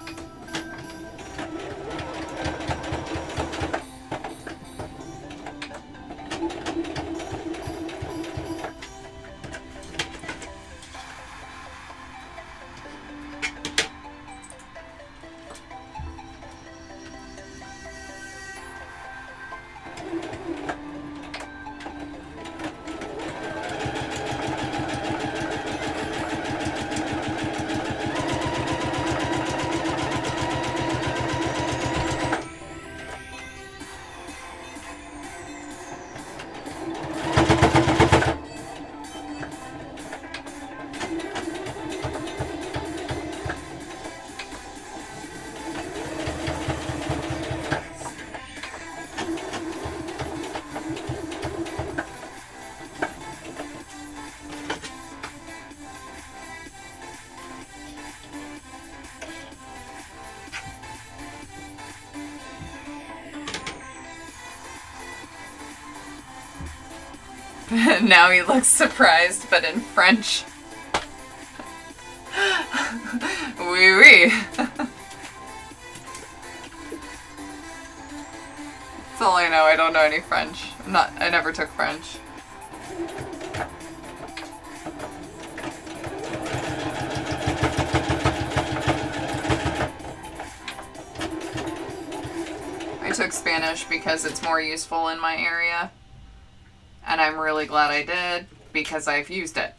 Now he looks surprised, but in French. Oui, oui. That's all I know. I don't know any French. I never took French. I took Spanish because it's more useful in my area. And I'm really glad I did, because I've used it.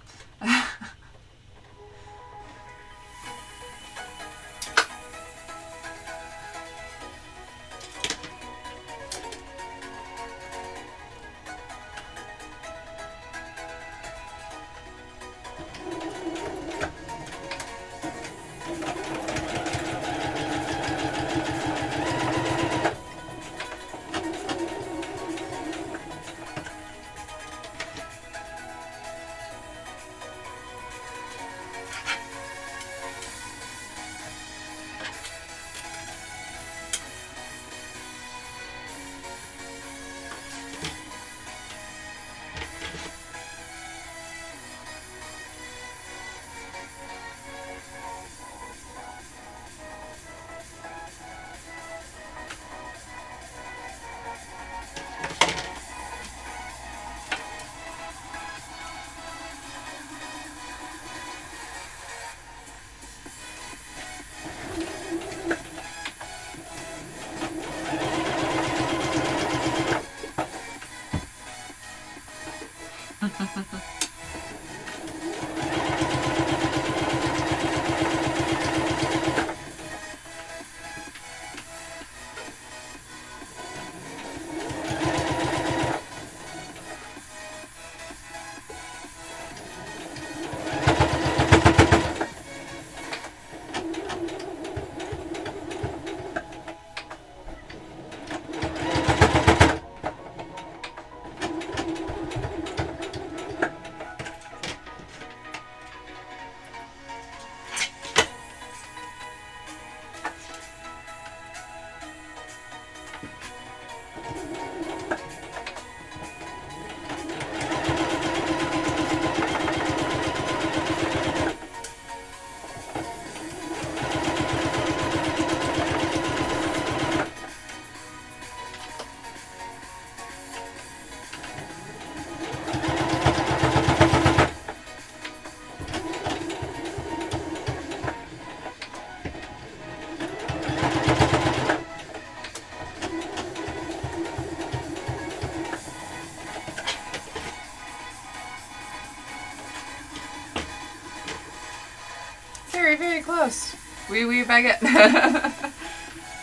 close. We baguette.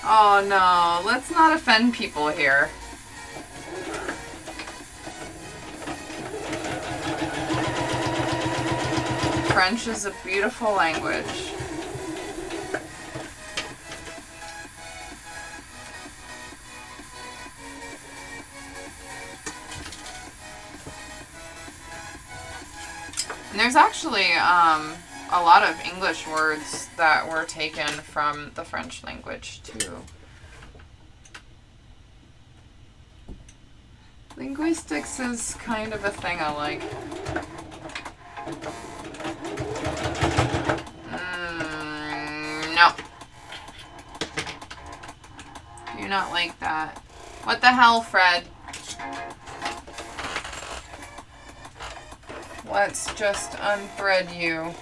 Oh no, let's not offend people here. French is a beautiful language. And there's actually a lot of English words that were taken from the French language too. Linguistics is kind of a thing I like. No. Do not like that. What the hell, Fred? Let's just unthread you.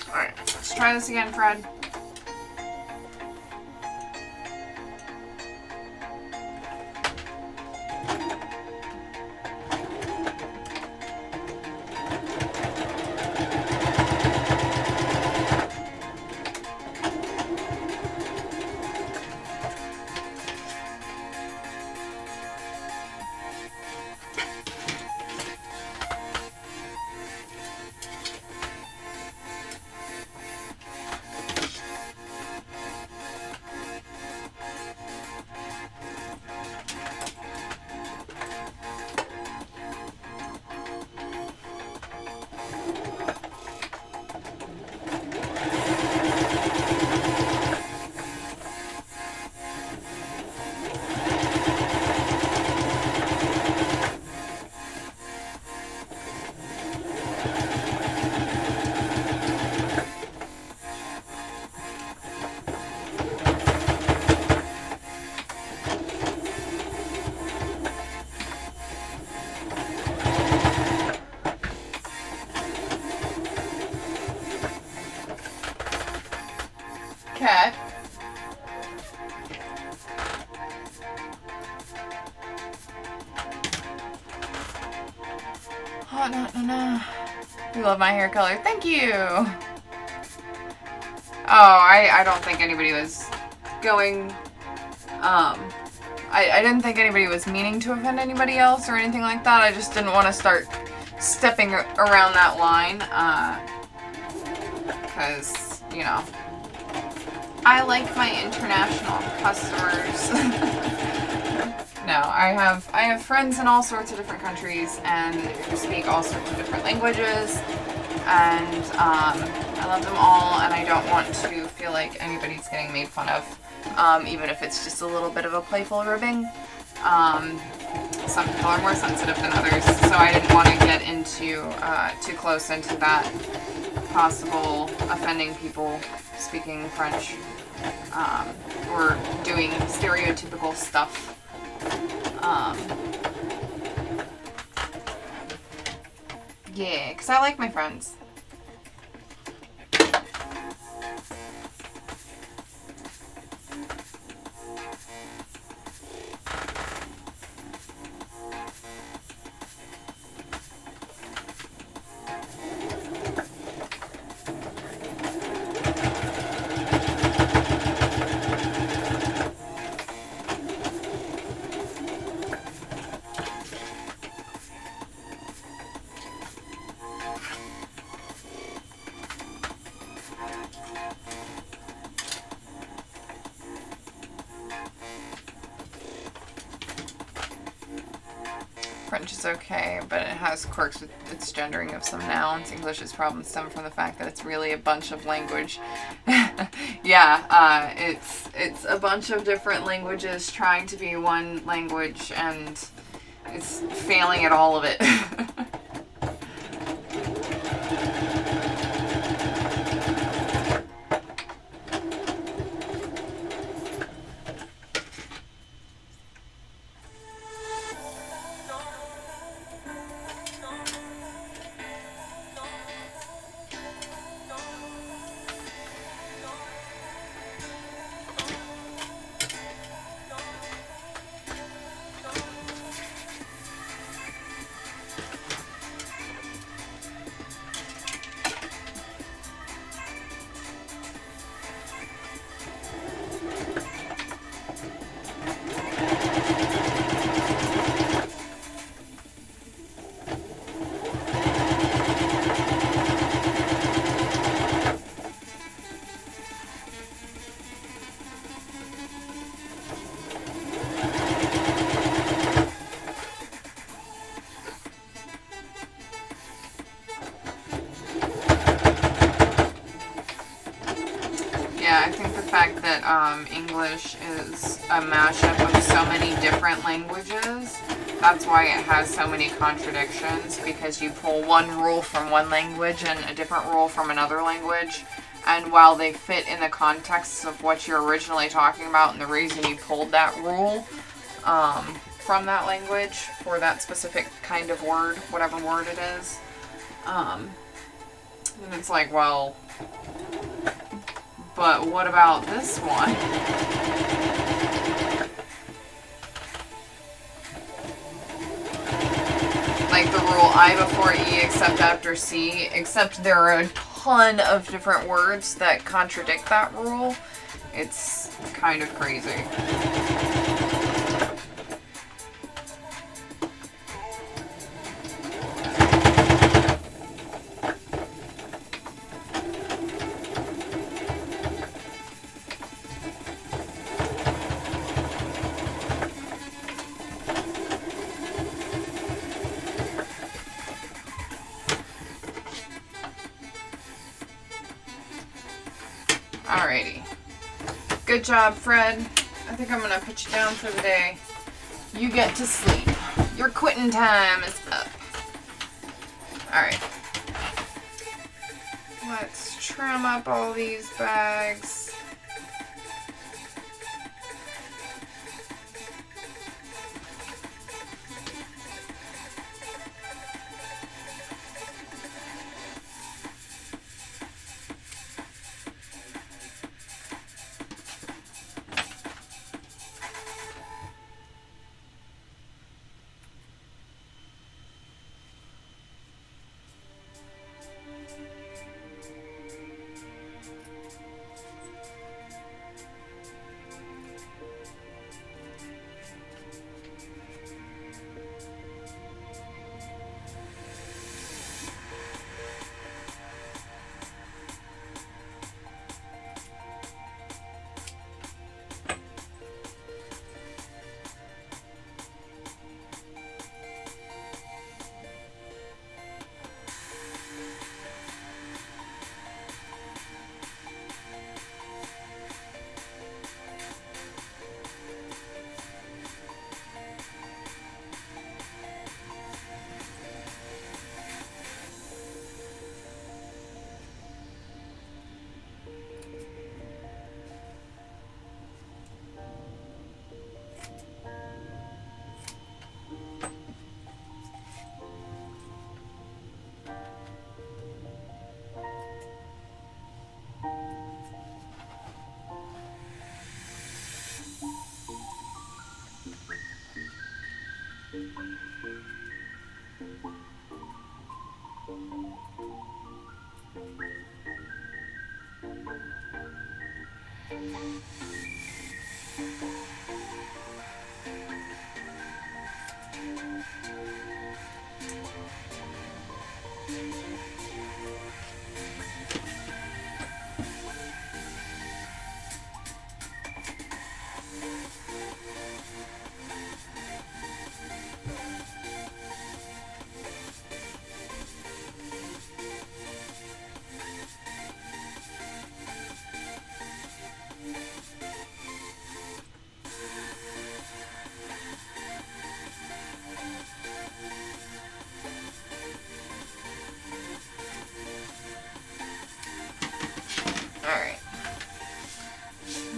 Alright, let's try this again, Fred. Okay. Oh, no. You love my hair color. Thank you. Oh, I don't think anybody was going, I didn't think anybody was meaning to offend anybody else or anything like that. I just didn't want to start stepping around that line, because, you know, I like my international customers. No, I have friends in all sorts of different countries and who speak all sorts of different languages, and I love them all, and I don't want to feel like anybody's getting made fun of, even if it's just a little bit of a playful ribbing. Some people are more sensitive than others, so I didn't want to get into too close into that possible offending people speaking French, or doing stereotypical stuff. Yeah, because I like my friends. French is okay, but it has quirks with its gendering of some nouns. English's problems stem from the fact that it's really a bunch of language. Yeah, it's a bunch of different languages trying to be one language, and it's failing at all of it. Yeah, I think the fact that English is a mashup of so many different languages, that's why it has so many contradictions, because you pull one rule from one language and a different rule from another language, and while they fit in the context of what you're originally talking about and the reason you pulled that rule from that language for that specific kind of word, whatever word it is, and it's like, well, but what about this one? Like the rule I before E except after C, except there are a ton of different words that contradict that rule. It's kind of crazy. Alrighty. Good job, Fred. I think I'm going to put you down for the day. You get to sleep. Your quitting time is up. Alright. Let's trim up all these bags.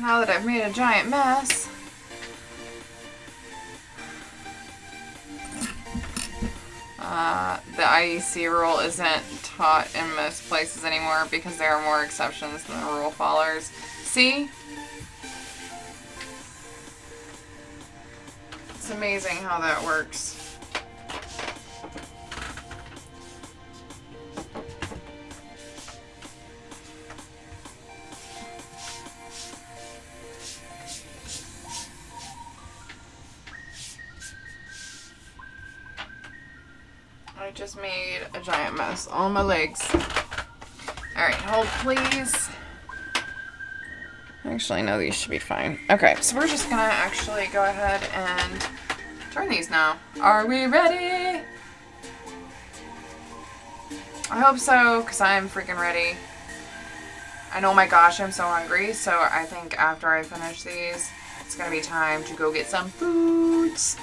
Now that I've made a giant mess, the IEC rule isn't taught in most places anymore because there are more exceptions than the rule followers. See? It's amazing how that works. I just made a giant mess on my legs. Alright, hold please. Actually, no, these should be fine. Okay, so we're just gonna actually go ahead and turn these now. Are we ready? I hope so, because I'm freaking ready. I know, my gosh, I'm so hungry, so I think after I finish these, it's gonna be time to go get some foods.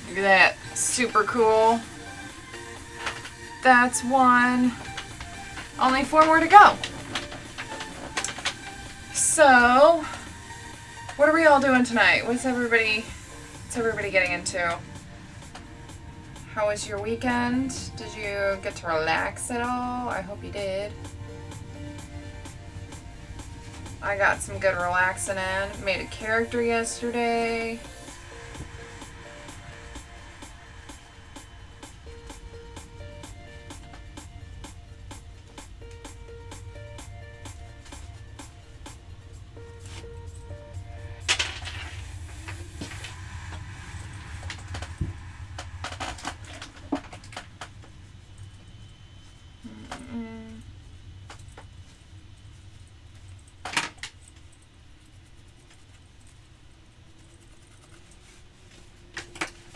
Look at that. Super cool. That's one. Only 4 more to go. So, what are we all doing tonight? What's everybody getting into? How was your weekend? Did you get to relax at all? I hope you did. I got some good relaxing in. Made a character yesterday.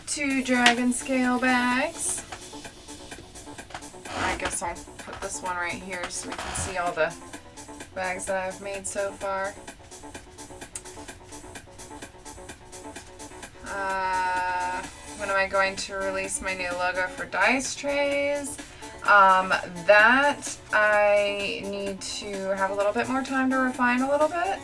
Two dragon scale bags. I guess I'll put this one right here so we can see all the bags that I've made so far. When am I going to release my new logo for dice trays? That I need to have a little bit more time to refine a little bit.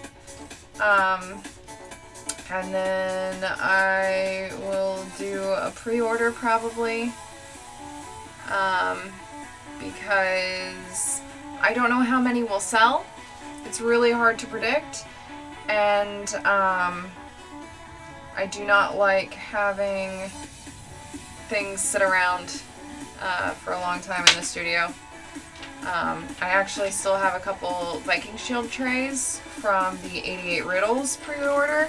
And then I will do a pre-order probably, because I don't know how many will sell. It's really hard to predict, and I do not like having things sit around for a long time in the studio. I actually still have a couple Viking Shield trays from the 88 Riddles pre-order,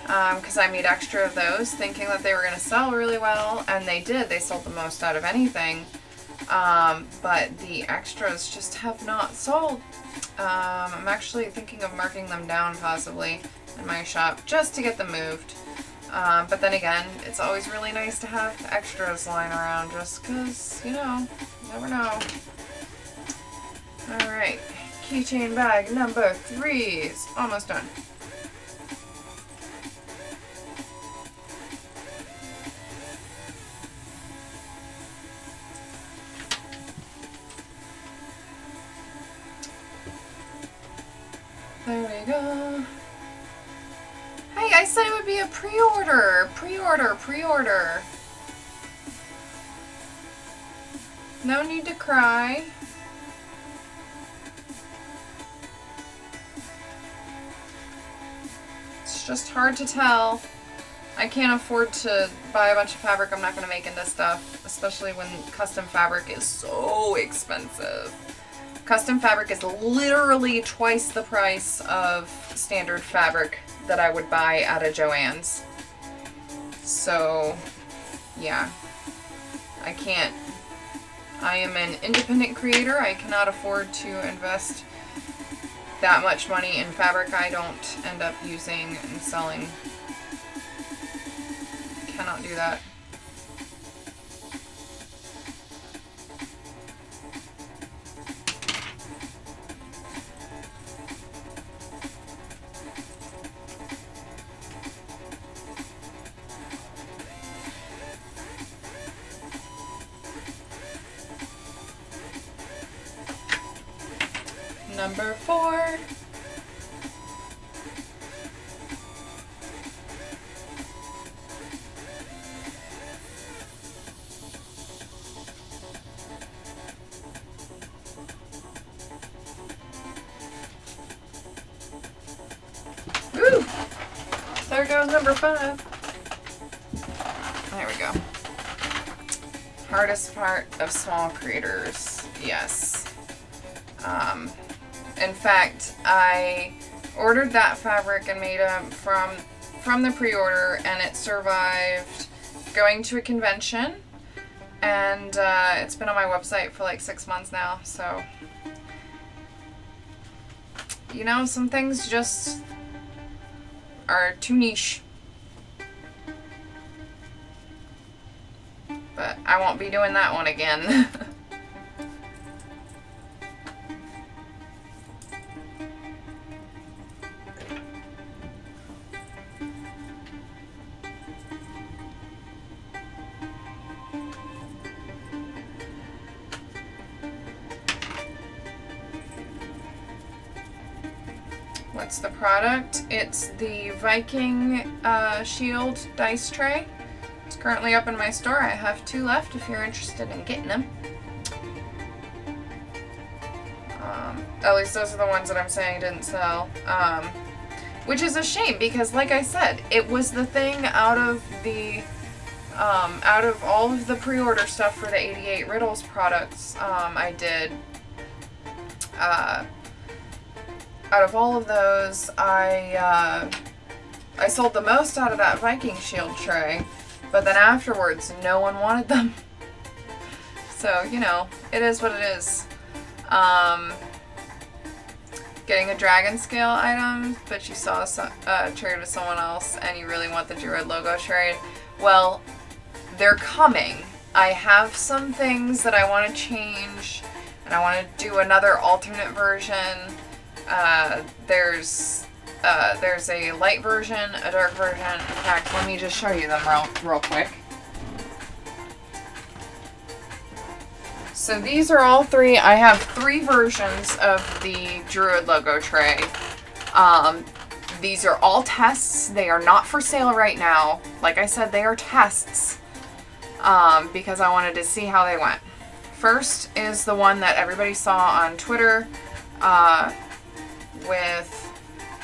because I made extra of those thinking that they were going to sell really well, and they did. They sold the most out of anything, but the extras just have not sold. I'm actually thinking of marking them down possibly in my shop just to get them moved. But then again, it's always really nice to have extras lying around just because, you know, you never know. Alright, keychain bag number 3 is almost done. There we go. Hey, I said it would be a pre-order. Pre-order. No need to cry. It's just hard to tell. I can't afford to buy a bunch of fabric I'm not going to make into stuff, especially when custom fabric is so expensive. Custom fabric is literally twice the price of standard fabric that I would buy at a Joann's. So, yeah. I can't. I am an independent creator. I cannot afford to invest that much money in fabric I don't end up using and selling. Cannot do that. Number 4. Woo! There goes number 5. There we go. Hardest part of small creators. Yes. In fact, I ordered that fabric and made them from the pre-order, and it survived going to a convention, and it's been on my website for like 6 months now. So, you know, some things just are too niche. But I won't be doing that one again. What's the product? It's the Viking Shield dice tray. It's currently up in my store. I have 2 left if you're interested in getting them. At least those are the ones that I'm saying didn't sell. Which is a shame because, like I said, it was the thing out of all of the pre-order stuff for the 88 Riddles products I did. Out of all of those, I sold the most out of that Viking Shield tray, but then afterwards, no one wanted them. So, you know, it is what it is. Getting a dragon scale item, but you saw a trade with someone else and you really want the Druid logo trade. Well, they're coming. I have some things that I want to change, and I want to do another alternate version. There's a light version, a dark version. In fact, let me just show you them real quick. So these are all 3. I have 3 versions of the Druid logo tray. These are all tests. They are not for sale right now. Like I said, they are tests because I wanted to see how they went. First is the one that everybody saw on Twitter with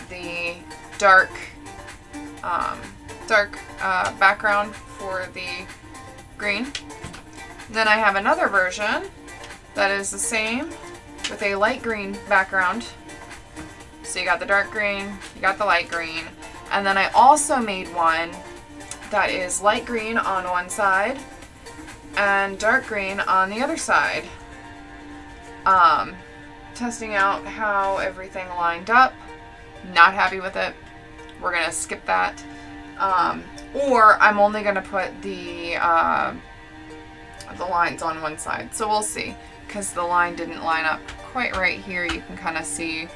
the dark background for the green. Then I have another version that is the same with a light green background. So you got the dark green, you got the light green. And then I also made one that is light green on one side and dark green on the other side. Testing out how everything lined up. Not happy with it. We're gonna skip that. Or I'm only gonna put the lines on one side. So we'll see, because the line didn't line up quite right here. You can kind of see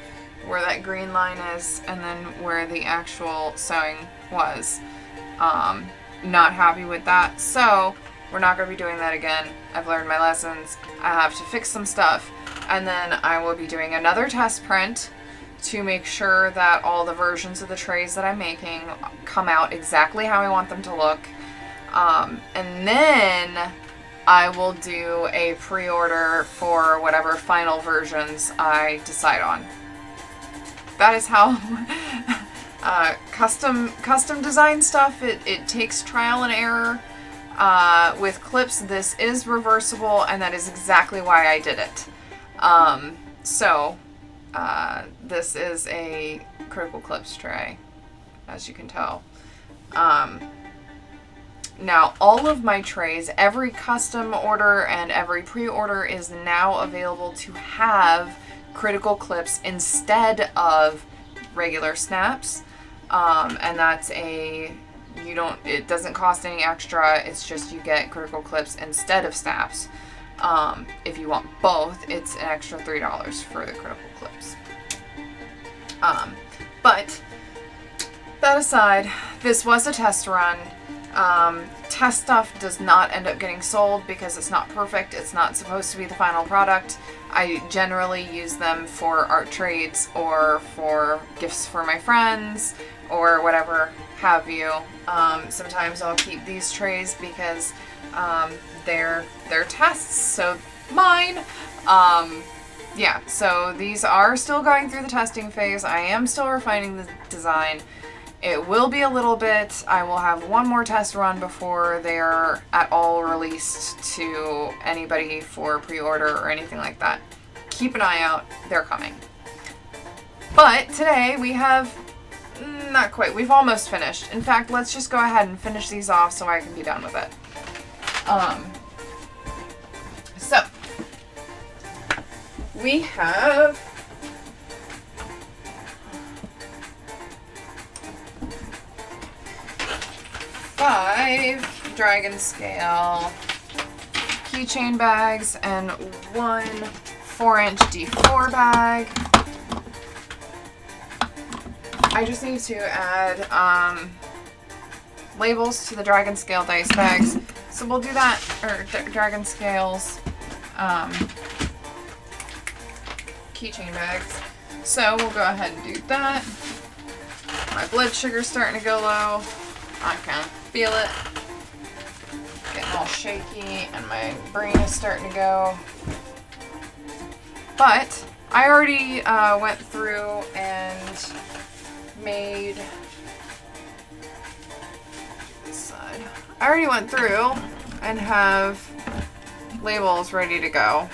where that green line is and then where the actual sewing was. Not happy with that. So we're not going to be doing that again. I've learned my lessons. I have to fix some stuff. And then I will be doing another test print to make sure that all the versions of the trays that I'm making come out exactly how I want them to look. And then I will do a pre-order for whatever final versions I decide on. That is how custom design stuff, it takes trial and error. With clips, this is reversible, and that is exactly why I did it. This is a Critical Clips tray. as you can tell. Now, all of my trays, every custom order and every pre-order is now available to have critical clips instead of regular snaps. And that's it doesn't cost any extra. It's just you get critical clips instead of snaps. If you want both, it's an extra $3 for the critical clips. But that aside, this was a test run. Test stuff does not end up getting sold because it's not perfect. It's not supposed to be the final product. I generally use them for art trades or for gifts for my friends or whatever have you. Sometimes I'll keep these trays because they're tests, so mine. Yeah, so these are still going through the testing phase. I am still refining the design. It will be a little bit. I will have one more test run before they're at all released to anybody for pre-order or anything like that. Keep an eye out. They're coming. But today we have, not quite, we've almost finished. In fact, let's just go ahead and finish these off so I can be done with it. So, we have five dragon scale keychain bags and one 4-inch D4 bag. I just need to add labels to the dragon scale dice bags. So we'll do that, or dragon scales keychain bags. So we'll go ahead and do that. My blood sugar's starting to go low. I can feel it. Getting all shaky and my brain is starting to go. But I already went through and made this side. I already went through and have labels ready to go.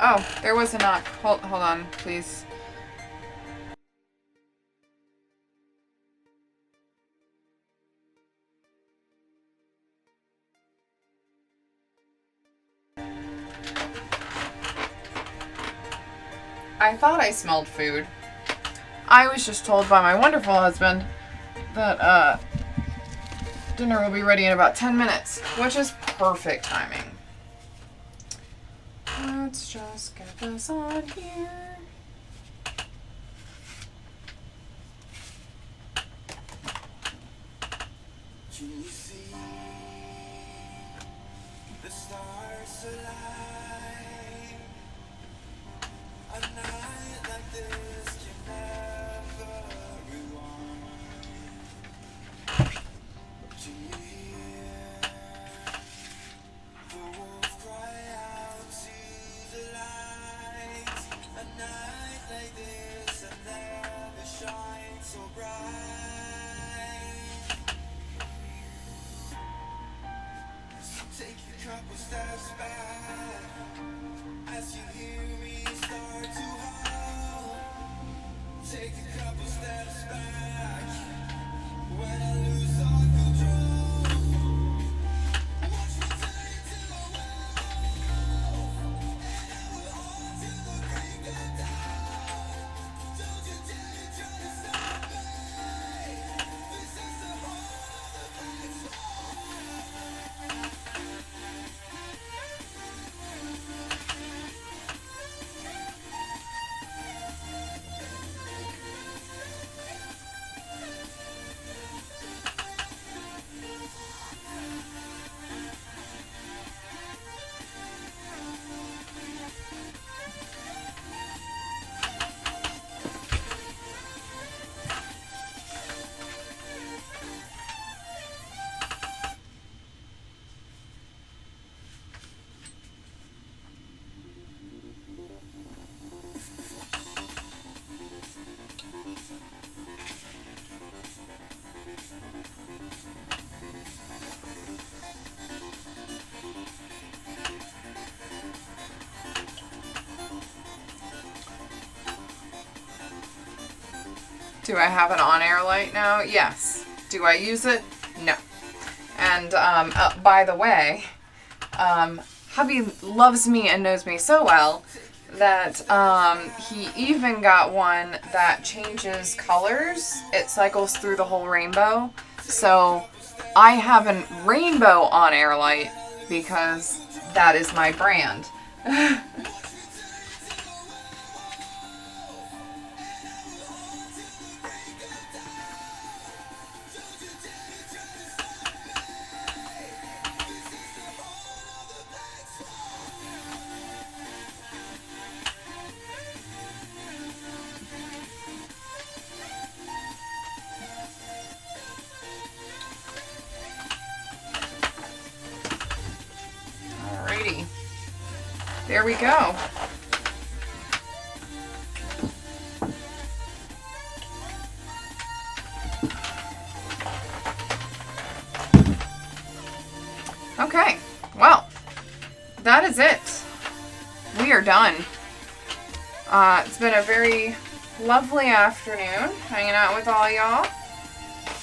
Oh, there was a knock. Hold on, please. I thought I smelled food. I was just told by my wonderful husband that dinner will be ready in about 10 minutes, which is perfect timing. Let's just get this on here. Can you see the stars align? A night like this can never rewind. Can you hear the wolf cry out to the light? A night like this will never shine so bright. Take a couple steps back as you hear me start to howl. Take a couple steps back when I lose all control. Watch me turn into a werewolf, and I will hold till the break of dawn. Don't you dare try to stop me. This is the heart of the Do I have an on-air light now? Yes. Do I use it? No. And by the way, hubby loves me and knows me so well that he even got one that changes colors. It cycles through the whole rainbow. So I have a rainbow on-air light because that is my brand. Alrighty. There we go. Okay, well, that is it. We are done. It's been a very lovely afternoon hanging out with all y'all.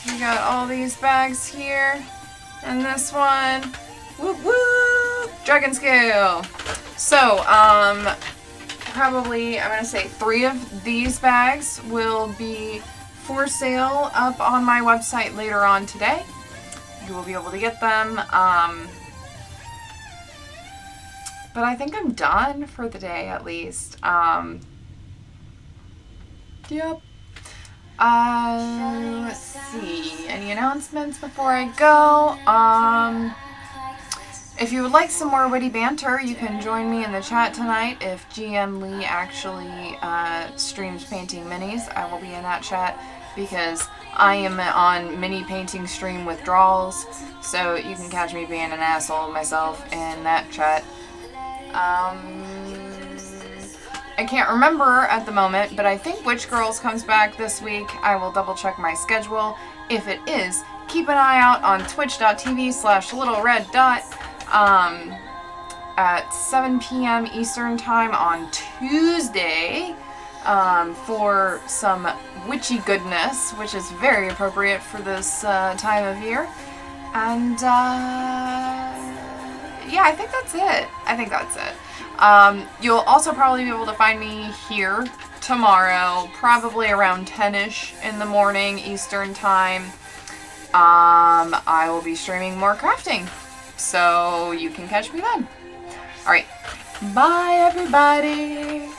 We got all these bags here, and this one. Whoop whoop! Dragon scale! So, probably, I'm going to say 3 of these bags will be for sale up on my website later on today. You will be able to get them. But I think I'm done for the day at least. Yep. Let's see. Any announcements before I go? If you would like some more witty banter, you can join me in the chat tonight. If GM Lee actually streams painting minis, I will be in that chat because I am on mini painting stream withdrawals, so you can catch me being an asshole myself in that chat. I can't remember at the moment, but I think Witch Girls comes back this week. I will double check my schedule. If it is, keep an eye out on twitch.tv/littlereddot at 7 p.m. Eastern Time on Tuesday for some witchy goodness, which is very appropriate for this time of year. And yeah, I think that's it. You'll also probably be able to find me here tomorrow, probably around 10-ish in the morning Eastern Time. I will be streaming more crafting, so you can catch me then. Alright, bye everybody!